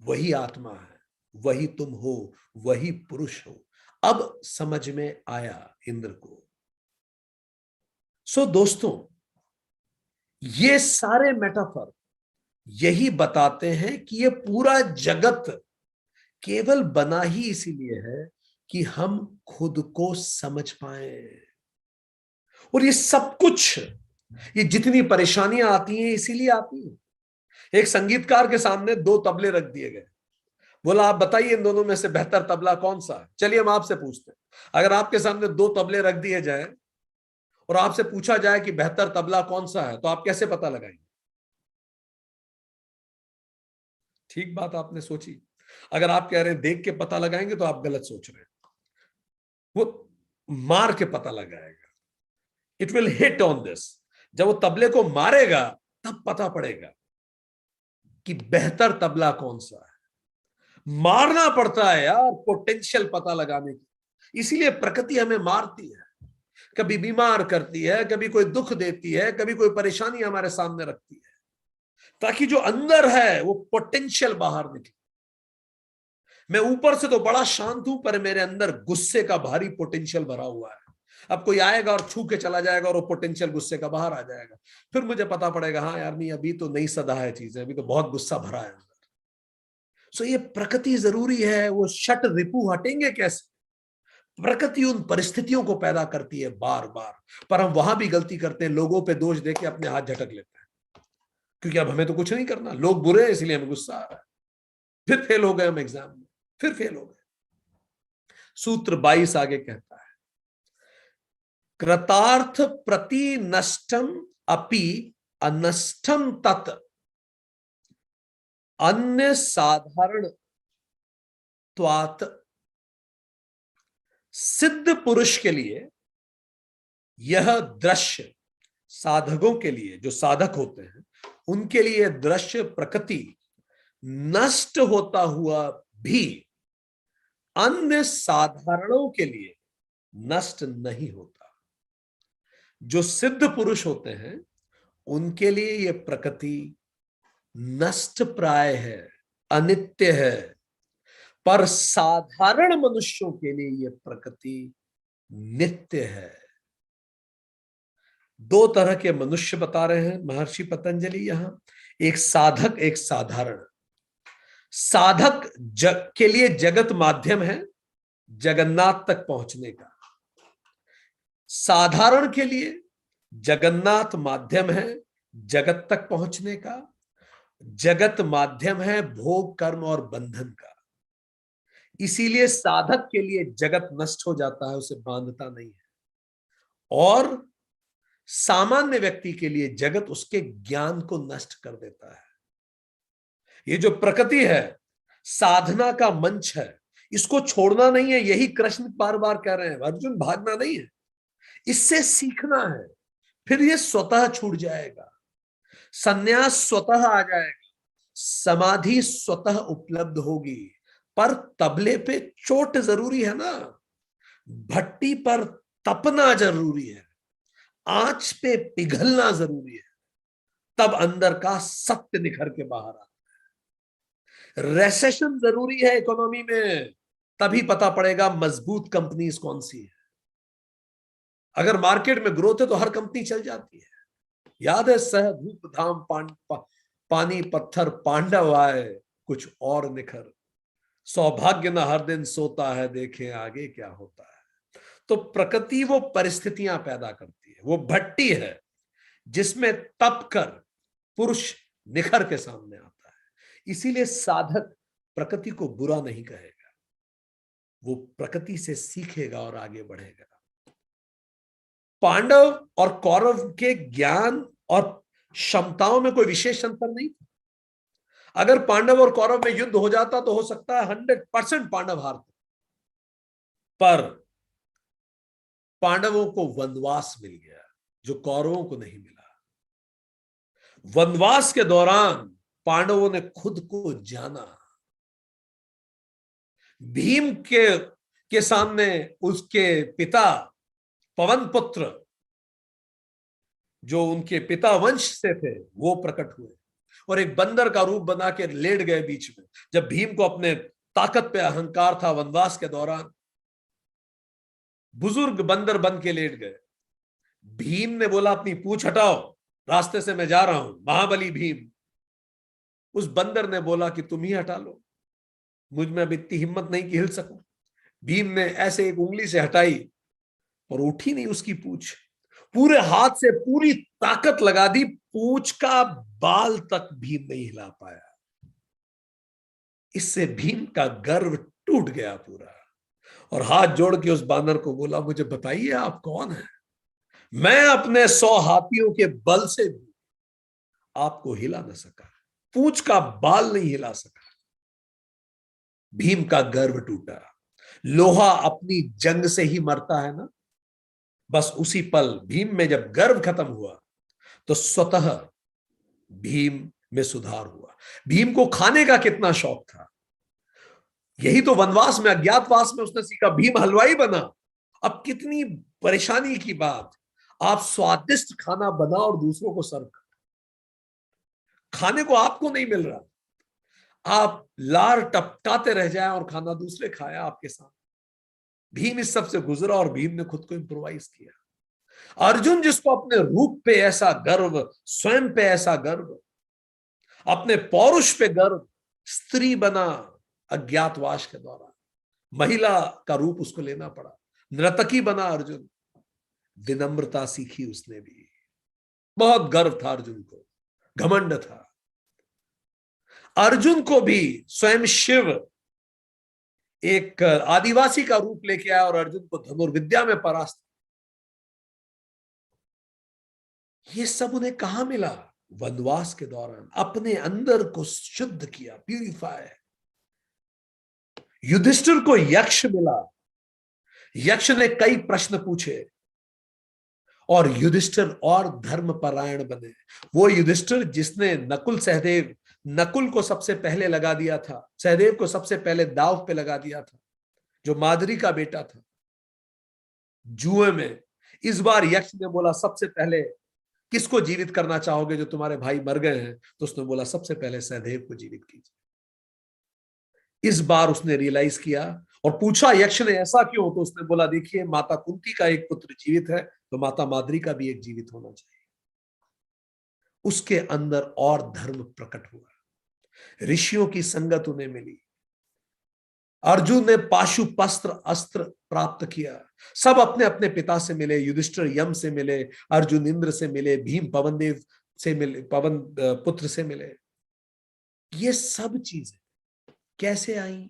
वही आत्मा है, वही तुम हो, वही पुरुष हो। अब समझ में आया इंद्र को। सो दोस्तों, ये सारे मेटाफर यही बताते हैं कि ये पूरा जगत केवल बना ही इसीलिए है कि हम खुद को समझ पाए। और ये सब कुछ, ये जितनी परेशानियां आती हैं इसीलिए आती हैं। एक संगीतकार के सामने दो तबले रख दिए गए, बोला आप बताइए इन दोनों में से बेहतर तबला कौन सा है। चलिए हम आपसे पूछते हैं, अगर आपके सामने दो तबले रख दिए जाए और आपसे पूछा जाए कि बेहतर तबला कौन सा है, तो आप कैसे पता लगाएंगे? ठीक बात आपने सोची। अगर आप कह रहे हैं देख के पता लगाएंगे, तो आप गलत सोच रहे हैं। वो मार के पता लगाएगा। It will hit on this. जब वो तबले को मारेगा तब पता पड़ेगा कि बेहतर तबला कौन सा है। मारना पड़ता है यार पोटेंशियल पता लगाने की। इसीलिए प्रकृति हमें मारती है, कभी बीमार करती है, कभी कोई दुख देती है, कभी कोई परेशानी हमारे सामने रखती है, ताकि जो अंदर है वो पोटेंशियल बाहर निकले। मैं ऊपर से तो बड़ा शांत हूं, पर मेरे अंदर गुस्से का भारी पोटेंशियल भरा हुआ है। अब कोई आएगा और छू के चला जाएगा और वो पोटेंशियल गुस्से का बाहर आ जाएगा। फिर मुझे पता पड़ेगा, हाँ यार नहीं, अभी तो नहीं सदा है चीजें, अभी तो बहुत गुस्सा भरा है अंदर। सो ये प्रकृति जरूरी है। वो शट रिपू हटेंगे कैसे? प्रकृति उन परिस्थितियों को पैदा करती है बार बार, पर हम वहां भी गलती करते हैं, लोगों पे दोष देके अपने हाथ झटक लेते हैं, क्योंकि अब हमें तो कुछ नहीं करना, लोग बुरे हैं इसलिए हमें गुस्सा आ रहा है। फिर फेल हो गए हम एग्जाम में, फिर फेल हो गए। सूत्र 22 आगे कहता है, कृतार्थ प्रति नष्टम अपि अनष्टम तत् अन्य साधारण त्वात्। सिद्ध पुरुष के लिए यह दृश्य, साधकों के लिए, जो साधक होते हैं उनके लिए दृश्य प्रकृति नष्ट होता हुआ भी अन्य साधारणों के लिए नष्ट नहीं होता। जो सिद्ध पुरुष होते हैं उनके लिए यह प्रकृति नष्ट प्राय है, अनित्य है, पर साधारण मनुष्यों के लिए यह प्रकृति नित्य है। दो तरह के मनुष्य बता रहे हैं महर्षि पतंजलि यहां, एक साधक, एक साधारण। साधक के लिए जगत माध्यम है जगन्नाथ तक पहुंचने का। साधारण के लिए जगन्नाथ माध्यम है जगत तक पहुंचने का। जगत माध्यम है भोग, कर्म और बंधन का। इसीलिए साधक के लिए जगत नष्ट हो जाता है, उसे बांधता नहीं है। और सामान्य व्यक्ति के लिए जगत उसके ज्ञान को नष्ट कर देता है। ये जो प्रकृति है साधना का मंच है, इसको छोड़ना नहीं है। यही कृष्ण बार बार कह रहे हैं, अर्जुन भागना नहीं है, इससे सीखना है। फिर ये स्वतः छूट जाएगा, संन्यास स्वतः आ जाएगा, समाधि स्वतः उपलब्ध होगी। पर तबले पे चोट जरूरी है ना, भट्टी पर तपना जरूरी है, आंच पे पिघलना जरूरी है, तब अंदर का सत्य निखर के बाहर आता है। रेसेशन जरूरी है इकोनॉमी में, तभी पता पड़ेगा मजबूत कंपनीज कौन सी है। अगर मार्केट में ग्रोथ है तो हर कंपनी चल जाती है। याद है, सह धूप धाम पानी पत्थर पांडव आए, कुछ और निखर, सौभाग्य न हर दिन सोता है, देखें आगे क्या होता है। तो प्रकृति वो परिस्थितियां पैदा करती है, वो भट्टी है जिसमें तप कर पुरुष निखर के सामने आता है। इसीलिए साधक प्रकृति को बुरा नहीं कहेगा, वो प्रकृति से सीखेगा और आगे बढ़ेगा। पांडव और कौरव के ज्ञान और क्षमताओं में कोई विशेष अंतर नहीं था। अगर पांडव और कौरव में युद्ध हो जाता तो हो सकता है 100% पांडव हारते, पर पांडवों को वनवास मिल गया जो कौरवों को नहीं मिला। वनवास के दौरान पांडवों ने खुद को जाना। भीम के सामने उसके पिता पवन पुत्र जो उनके पिता वंश से थे वो प्रकट हुए और एक बंदर का रूप बना के लेट गए बीच में। जब भीम को अपने ताकत पे अहंकार था वनवास के दौरान, बुजुर्ग बंदर बन के लेट गए। भीम ने बोला अपनी पूंछ हटाओ, रास्ते से मैं जा रहा हूं, महाबली भीम। उस बंदर ने बोला कि तुम ही हटा लो, मुझ में अब इतनी हिम्मत नहीं कि हिल सकूं। भीम ने ऐसे एक उंगली से हटाई और उठी नहीं उसकी पूंछ। पूरे हाथ से पूरी ताकत लगा दी, पूंछ का बाल तक भीम नहीं हिला पाया। इससे भीम का गर्व टूट गया पूरा और हाथ जोड़ के उस बानर को बोला, मुझे बताइए आप कौन है? मैं अपने 100 हाथियों के बल से भी आपको हिला न सका, पूंछ का बाल नहीं हिला सका। भीम का गर्व टूटा। लोहा अपनी जंग से ही मरता है ना, बस उसी पल भीम में जब गर्व खत्म हुआ तो स्वतः भीम में सुधार हुआ। भीम को खाने का कितना शौक था, यही तो वनवास में अज्ञातवास में उसने सीखा। भीम हलवाई बना। अब कितनी परेशानी की बात, आप स्वादिष्ट खाना बनाओ और दूसरों को सर्व करो, खाने को आपको नहीं मिल रहा, आप लार टपकाते रह जाए और खाना दूसरे खाए आपके साथ। भीम इस सब से गुजरा और भीम ने खुद को इंप्रोवाइज किया। अर्जुन जिसको अपने रूप पे ऐसा गर्व, स्वयं पे ऐसा गर्व, अपने पौरुष पे गर्व, स्त्री बना अज्ञातवास के दौरान, महिला का रूप उसको लेना पड़ा, नर्तकी बना अर्जुन। विनम्रता सीखी उसने भी, बहुत गर्व था अर्जुन को, घमंड था। अर्जुन को भी स्वयं शिव एक आदिवासी का रूप लेके आया और अर्जुन को धनुर्विद्या में परास्त। ये सब उन्हें कहां मिला? वनवास के दौरान अपने अंदर को शुद्ध किया, प्यूरिफाई। युधिष्ठिर को यक्ष मिला, यक्ष ने कई प्रश्न पूछे और युधिष्ठिर और धर्मपरायण बने। वो युधिष्ठिर जिसने नकुल को सबसे पहले लगा दिया था, सहदेव को सबसे पहले दांव पे लगा दिया था, जो मादरी का बेटा था जुए में। इस बार यक्ष ने बोला सबसे पहले किसको जीवित करना चाहोगे, जो तुम्हारे भाई मर गए हैं? तो उसने बोला सबसे पहले सहदेव को जीवित कीजिए। इस बार उसने रियलाइज किया और पूछा यक्ष ने ऐसा क्यों? तो उसने बोला देखिए, माता कुंती का एक पुत्र जीवित है तो माता माद्री का भी एक जीवित होना चाहिए। उसके अंदर और धर्म प्रकट हुआ, ऋषियों की संगत उन्हें मिली। अर्जुन ने पाशुपस्त्र अस्त्र प्राप्त किया। सब अपने अपने पिता से मिले, युधिष्ठिर यम से मिले, अर्जुन इंद्र से मिले, भीम पवन देव से मिले, पवन पुत्र से मिले। ये सब चीजें कैसे आई?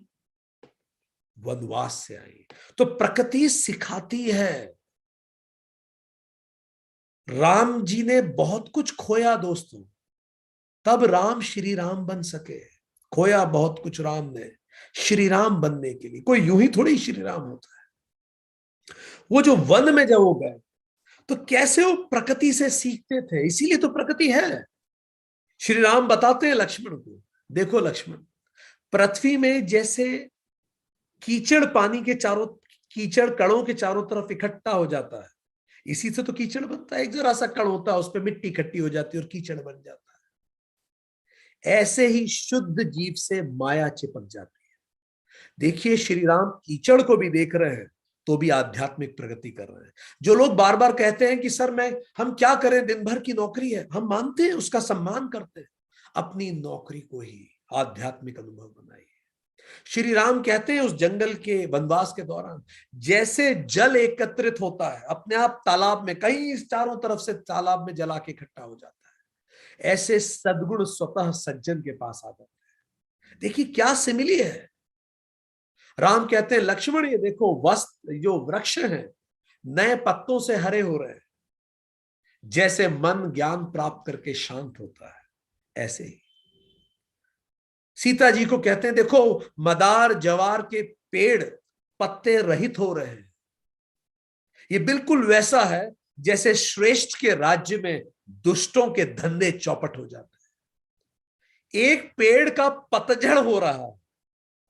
वनवास से आई। तो प्रकृति सिखाती है। राम जी ने बहुत कुछ खोया दोस्तों, तब राम श्री राम बन सके। खोया बहुत कुछ राम ने श्री राम बनने के लिए। कोई यूं ही थोड़ी श्री राम होता है। वो जो वन में जब वो गए तो कैसे वो प्रकृति से सीखते थे, इसीलिए तो प्रकृति है। श्री राम बताते हैं लक्ष्मण को, देखो लक्ष्मण, पृथ्वी में जैसे कीचड़ पानी के चारों, कीचड़ कणों के चारों तरफ इकट्ठा हो जाता है, इसी से तो कीचड़ बनता है। एक जरा सा कण होता है, उस पर मिट्टी इकट्ठी हो जाती है और कीचड़ बन जाता है। ऐसे ही शुद्ध जीव से माया चिपक जाती है। देखिए श्री राम कीचड़ को भी देख रहे हैं तो भी आध्यात्मिक प्रगति कर रहे हैं। जो लोग बार बार कहते हैं कि सर हम क्या करें, दिन भर की नौकरी है, हम मानते हैं, उसका सम्मान करते हैं, अपनी नौकरी को ही आध्यात्मिक अनुभव बनाइए। श्री राम कहते हैं उस जंगल के वनवास के दौरान जैसे जल एकत्रित होता है अपने आप तालाब में, कहीं चारों तरफ से तालाब में जल आके इकट्ठा हो जाता है, ऐसे सद्गुण स्वतः सज्जन के पास आ जाते हैं। देखिए क्या सिमिली है। राम कहते हैं लक्ष्मण ये देखो, वस्त्र जो वृक्ष हैं नए पत्तों से हरे हो रहे हैं, जैसे मन ज्ञान प्राप्त करके शांत होता है ऐसे ही। सीता जी को कहते हैं देखो, मदार जवार के पेड़ पत्ते रहित हो रहे हैं। ये बिल्कुल वैसा है जैसे श्रेष्ठ के राज्य में दुष्टों के धंधे चौपट हो जाते हैं। एक पेड़ का पतझड़ हो रहा है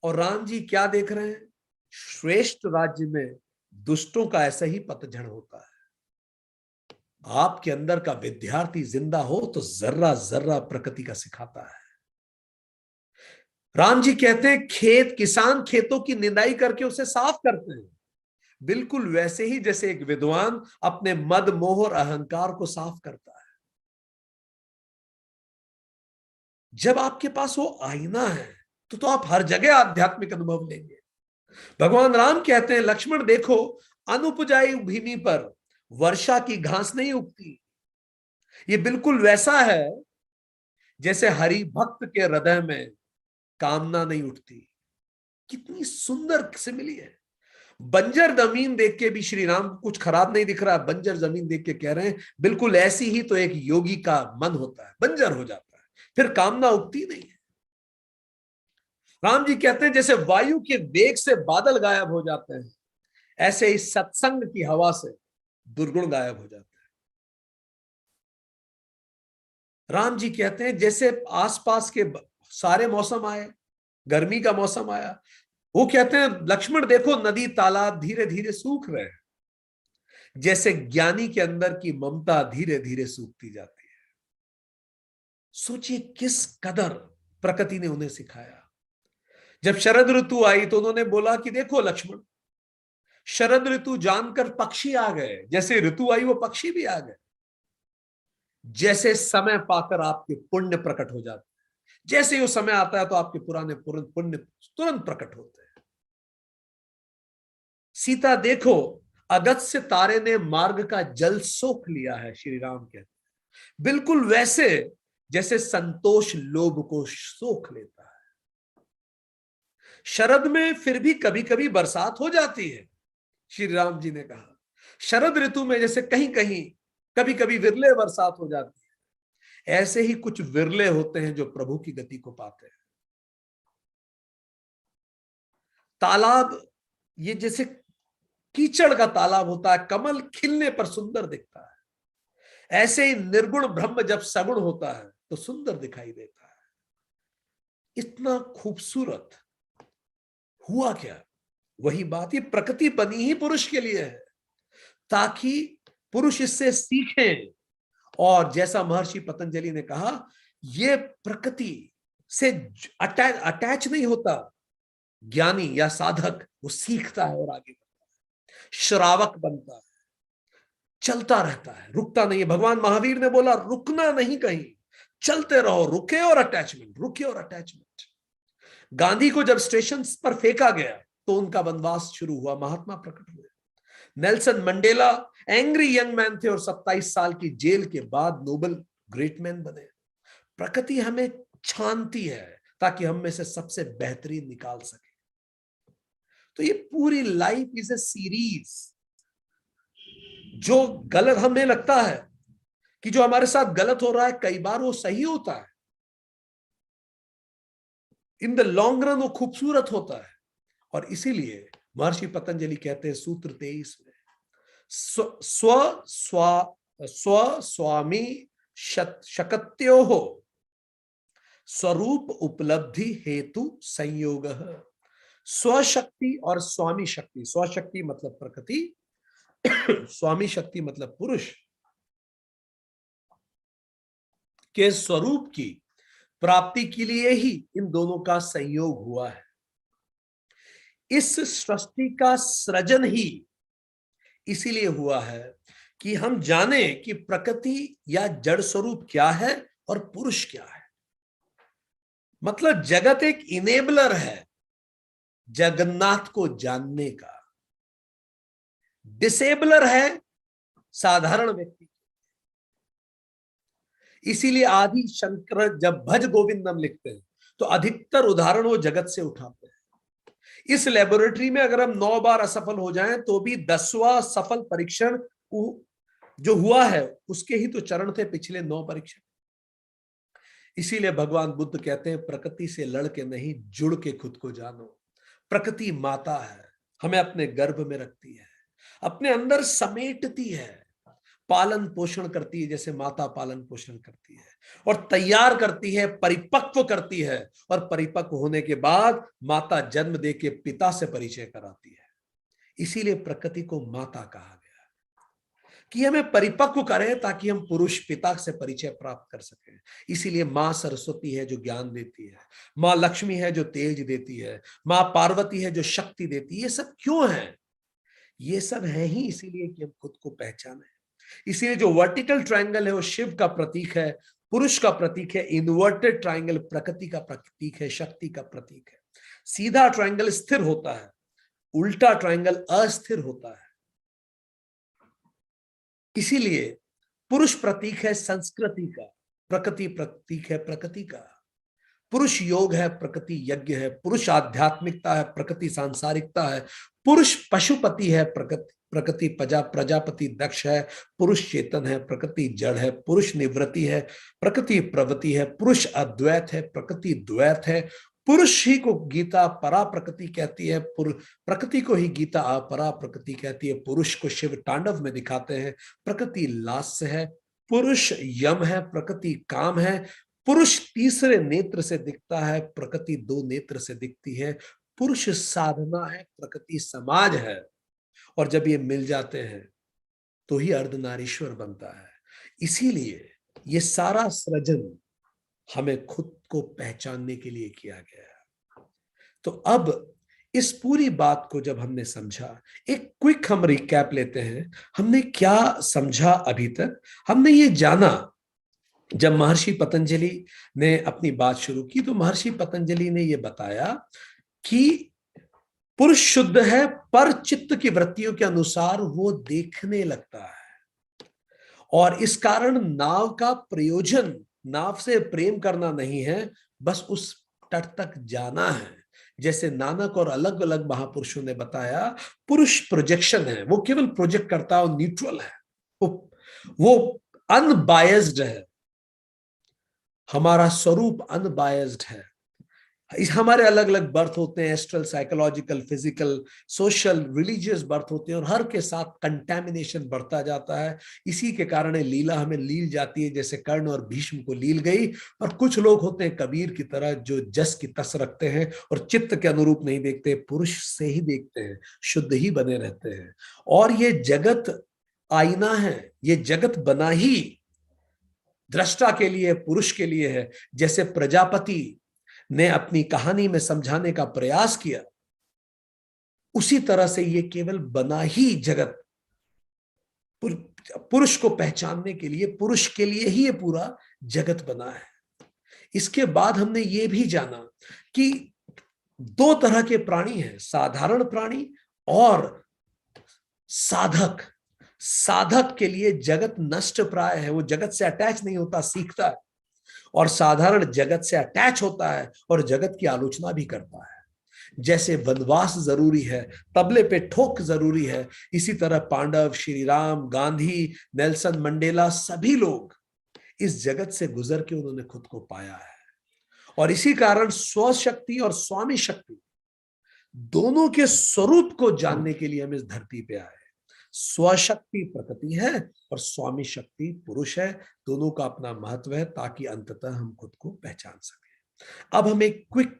और राम जी क्या देख रहे हैं? श्रेष्ठ राज्य में दुष्टों का ऐसा ही पतझड़ होता है। आपके अंदर का विद्यार्थी जिंदा हो तो जर्रा जर्रा प्रकृति का सिखाता है। राम जी कहते हैं खेत, किसान खेतों की निंदाई करके उसे साफ करते हैं, बिल्कुल वैसे ही जैसे एक विद्वान अपने मद मोह और अहंकार को साफ करता है। जब आपके पास वो आईना है तो आप हर जगह आध्यात्मिक अनुभव लेंगे। भगवान राम कहते हैं लक्ष्मण देखो, अनुपजाई भूमि पर वर्षा की घास नहीं उगती। ये बिल्कुल वैसा है जैसे हरि भक्त के हृदय में कामना नहीं उठती। कितनी सुंदर सिमिली है। बंजर जमीन देख के भी श्री राम कुछ खराब नहीं दिख रहा। बंजर जमीन देख के कह रहे हैं बिल्कुल ऐसी ही तो एक योगी का मन होता है, बंजर हो जाता है, फिर कामना उगती नहीं है। राम जी कहते हैं जैसे वायु के वेग से बादल गायब हो जाते हैं, ऐसे ही सत्संग की हवा से दुर्गुण गायब हो जाते हैं। राम जी कहते हैं जैसे आसपास के सारे मौसम आए, गर्मी का मौसम आया, वो कहते हैं लक्ष्मण देखो नदी तालाब धीरे धीरे सूख रहे हैं, जैसे ज्ञानी के अंदर की ममता धीरे धीरे सूखती जाती है। सोचिए किस कदर प्रकृति ने उन्हें सिखाया। जब शरद ऋतु आई तो उन्होंने बोला कि देखो लक्ष्मण, शरद ऋतु जानकर पक्षी आ गए, जैसे ऋतु आई वो पक्षी भी आ गए। जैसे समय पाकर आपके पुण्य प्रकट हो जाते हैं, जैसे ही वो समय आता है तो आपके पुराने पुण्य तुरंत प्रकट होते हैं। सीता देखो, अगस्त्य तारे ने मार्ग का जल सोख लिया है, श्री राम कहते हैं बिल्कुल वैसे जैसे संतोष लोभ को सोख लेता है। शरद में फिर भी कभी कभी बरसात हो जाती है। श्री राम जी ने कहा शरद ऋतु में जैसे कहीं कहीं कभी कभी विरले बरसात हो जाती है, ऐसे ही कुछ विरले होते हैं जो प्रभु की गति को पाते हैं। तालाब, ये जैसे कीचड़ का तालाब होता है, कमल खिलने पर सुंदर दिखता है, ऐसे ही निर्गुण ब्रह्म जब सगुण होता है तो सुंदर दिखाई देता है। इतना खूबसूरत हुआ क्या? वही बात, ये प्रकृति बनी ही पुरुष के लिए है ताकि पुरुष इससे सीखें। और जैसा महर्षि पतंजलि ने कहा, ये प्रकृति से अटैच नहीं होता ज्ञानी या साधक, वो सीखता है और आगे बढ़ता है, श्रावक बनता है, चलता रहता है, रुकता नहीं है। भगवान महावीर ने बोला रुकना नहीं कहीं, चलते रहो, रुके और अटैचमेंट, रुके और अटैचमेंट। गांधी को जब स्टेशन पर फेंका गया तो उनका वनवास शुरू हुआ, महात्मा प्रकट हुए। Nelson Mandela angry young man थे और 27 साल की जेल के बाद नोबेल ग्रेट मैन बने। प्रकृति हमें छानती है ताकि हम में से सबसे बेहतरीन निकाल सके। तो ये पूरी लाइफ इज ए सीरीज। जो गलत हमें लगता है कि जो हमारे साथ गलत हो रहा है, कई बार वो सही होता है, इन द लॉन्ग रन वो खूबसूरत होता है। और इसीलिए महर्षि पतंजलि कहते हैं सूत्र 23 में, स्व स्वामी शकत्यो हो स्वरूप उपलब्धि हेतु संयोग। स्वशक्ति और स्वामी शक्ति, स्वशक्ति मतलब प्रकृति, स्वामी शक्ति मतलब पुरुष के स्वरूप की प्राप्ति के लिए ही इन दोनों का संयोग हुआ है। इस सृष्टि का सृजन ही इसीलिए हुआ है कि हम जाने कि प्रकृति या जड़ स्वरूप क्या है और पुरुष क्या है। मतलब जगत एक इनेबलर है जगन्नाथ को जानने का, डिसेबलर है साधारण व्यक्ति। इसीलिए आदि शंकर जब भज गोविंदम लिखते हैं तो अधिकतर उदाहरण वो जगत से उठाते हैं। इस लेबोरेटरी में अगर हम 9 बार असफल हो जाएं तो भी 10वां सफल परीक्षण जो हुआ है उसके ही तो चरण थे पिछले 9 परीक्षण। इसीलिए भगवान बुद्ध कहते हैं प्रकृति से लड़ के नहीं, जुड़ के खुद को जानो। प्रकृति माता है, हमें अपने गर्भ में रखती है, अपने अंदर समेटती है, पालन पोषण करती है जैसे माता पालन पोषण करती है, और तैयार करती है, परिपक्व करती है, और परिपक्व होने के बाद माता जन्म दे के पिता से परिचय कराती है। इसीलिए प्रकृति को माता कहा गया कि हमें परिपक्व करें ताकि हम पुरुष पिता से परिचय प्राप्त कर सकें। इसीलिए मां सरस्वती है जो ज्ञान देती है, मां लक्ष्मी है जो तेज देती है, मां पार्वती है जो शक्ति देती है। ये सब क्यों है? ये सब है ही इसीलिए कि हम खुद को पहचाने। इसीलिए जो वर्टिकल ट्रायंगल है वो शिव का प्रतीक है, पुरुष का प्रतीक है। इन्वर्टेड ट्रायंगल प्रकृति का प्रतीक है, शक्ति का प्रतीक है। सीधा ट्रायंगल स्थिर होता है, उल्टा ट्रायंगल अस्थिर होता है। इसीलिए पुरुष प्रतीक है संस्कृति का, प्रकृति प्रतीक है प्रकृति का। पुरुष योग है, प्रकृति यज्ञ है। पुरुष आध्यात्मिकता है, प्रकृति सांसारिकता है। पुरुष पशुपति है, प्रकृति प्रजापति दक्ष है। पुरुष चेतन है, प्रकृति जड़ है। पुरुष निवृत्ति है, प्रकृति प्रवृत्ति है। पुरुष अद्वैत है, प्रकृति द्वैत है। पुरुष ही को गीता परा प्रकृति कहती है, प्रकृति को ही गीता अपरा प्रकृति कहती है। पुरुष को शिव तांडव में दिखाते हैं, प्रकृति लास्य है। पुरुष यम है, प्रकृति काम है। पुरुष तीसरे नेत्र से दिखता है, प्रकृति दो नेत्र से दिखती है। पुरुष साधना है, प्रकृति समाज है। और जब ये मिल जाते हैं तो ही अर्धनारीश्वर बनता है। इसीलिए ये सारा सृजन हमें खुद को पहचानने के लिए किया गया है। तो अब इस पूरी बात को जब हमने समझा, एक क्विक हम रिकैप लेते हैं। हमने क्या समझा अभी तक? हमने ये जाना, जब महर्षि पतंजलि ने अपनी बात शुरू की तो महर्षि पतंजलि ने यह बताया कि पुरुष शुद्ध है, पर चित्त की वृत्तियों के अनुसार वो देखने लगता है। और इस कारण नाव का प्रयोजन नाव से प्रेम करना नहीं है, बस उस तट तक जाना है। जैसे नानक और अलग अलग महापुरुषों ने बताया, पुरुष प्रोजेक्शन है, वो केवल प्रोजेक्ट करता है, न्यूट्रल है, वो अनबायस्ड है। हमारा स्वरूप अनबायस्ड है। हमारे अलग अलग बर्थ होते हैं, astral, psychological, physical, social, religious birth होते हैं, और हर के साथ कंटेमिनेशन बढ़ता जाता है। इसी के कारण लीला हमें लील जाती है, जैसे कर्ण और भीष्म को लील गई। और कुछ लोग होते हैं कबीर की तरह जो जस की तस रखते हैं और चित्त के अनुरूप नहीं देखते, पुरुष से ही देखते हैं, शुद्ध ही बने रहते हैं। और ये जगत आईना है, ये जगत बना ही दृष्टा के लिए, पुरुष के लिए है। जैसे प्रजापति ने अपनी कहानी में समझाने का प्रयास किया, उसी तरह से ये केवल बना ही जगत पुरुष को पहचानने के लिए, पुरुष के लिए ही ये पूरा जगत बना है। इसके बाद हमने ये भी जाना कि दो तरह के प्राणी हैं, साधारण प्राणी और साधक। साधक के लिए जगत नष्ट प्राय है, वो जगत से अटैच नहीं होता, सीखता है। और साधारण जगत से अटैच होता है और जगत की आलोचना भी करता है। जैसे वनवास जरूरी है, तबले पे ठोक जरूरी है, इसी तरह पांडव, श्री राम, गांधी, नेल्सन मंडेला, सभी लोग इस जगत से गुजर के उन्होंने खुद को पाया है। और इसी कारण स्वशक्ति और स्वामी शक्ति दोनों के स्वरूप को जानने के लिए हम इस धरती पे आए। स्वशक्ति प्रकृति है और स्वामी शक्ति पुरुष है। दोनों का अपना महत्व है ताकि अंततः हम खुद को पहचान सकें। अब हम एक क्विक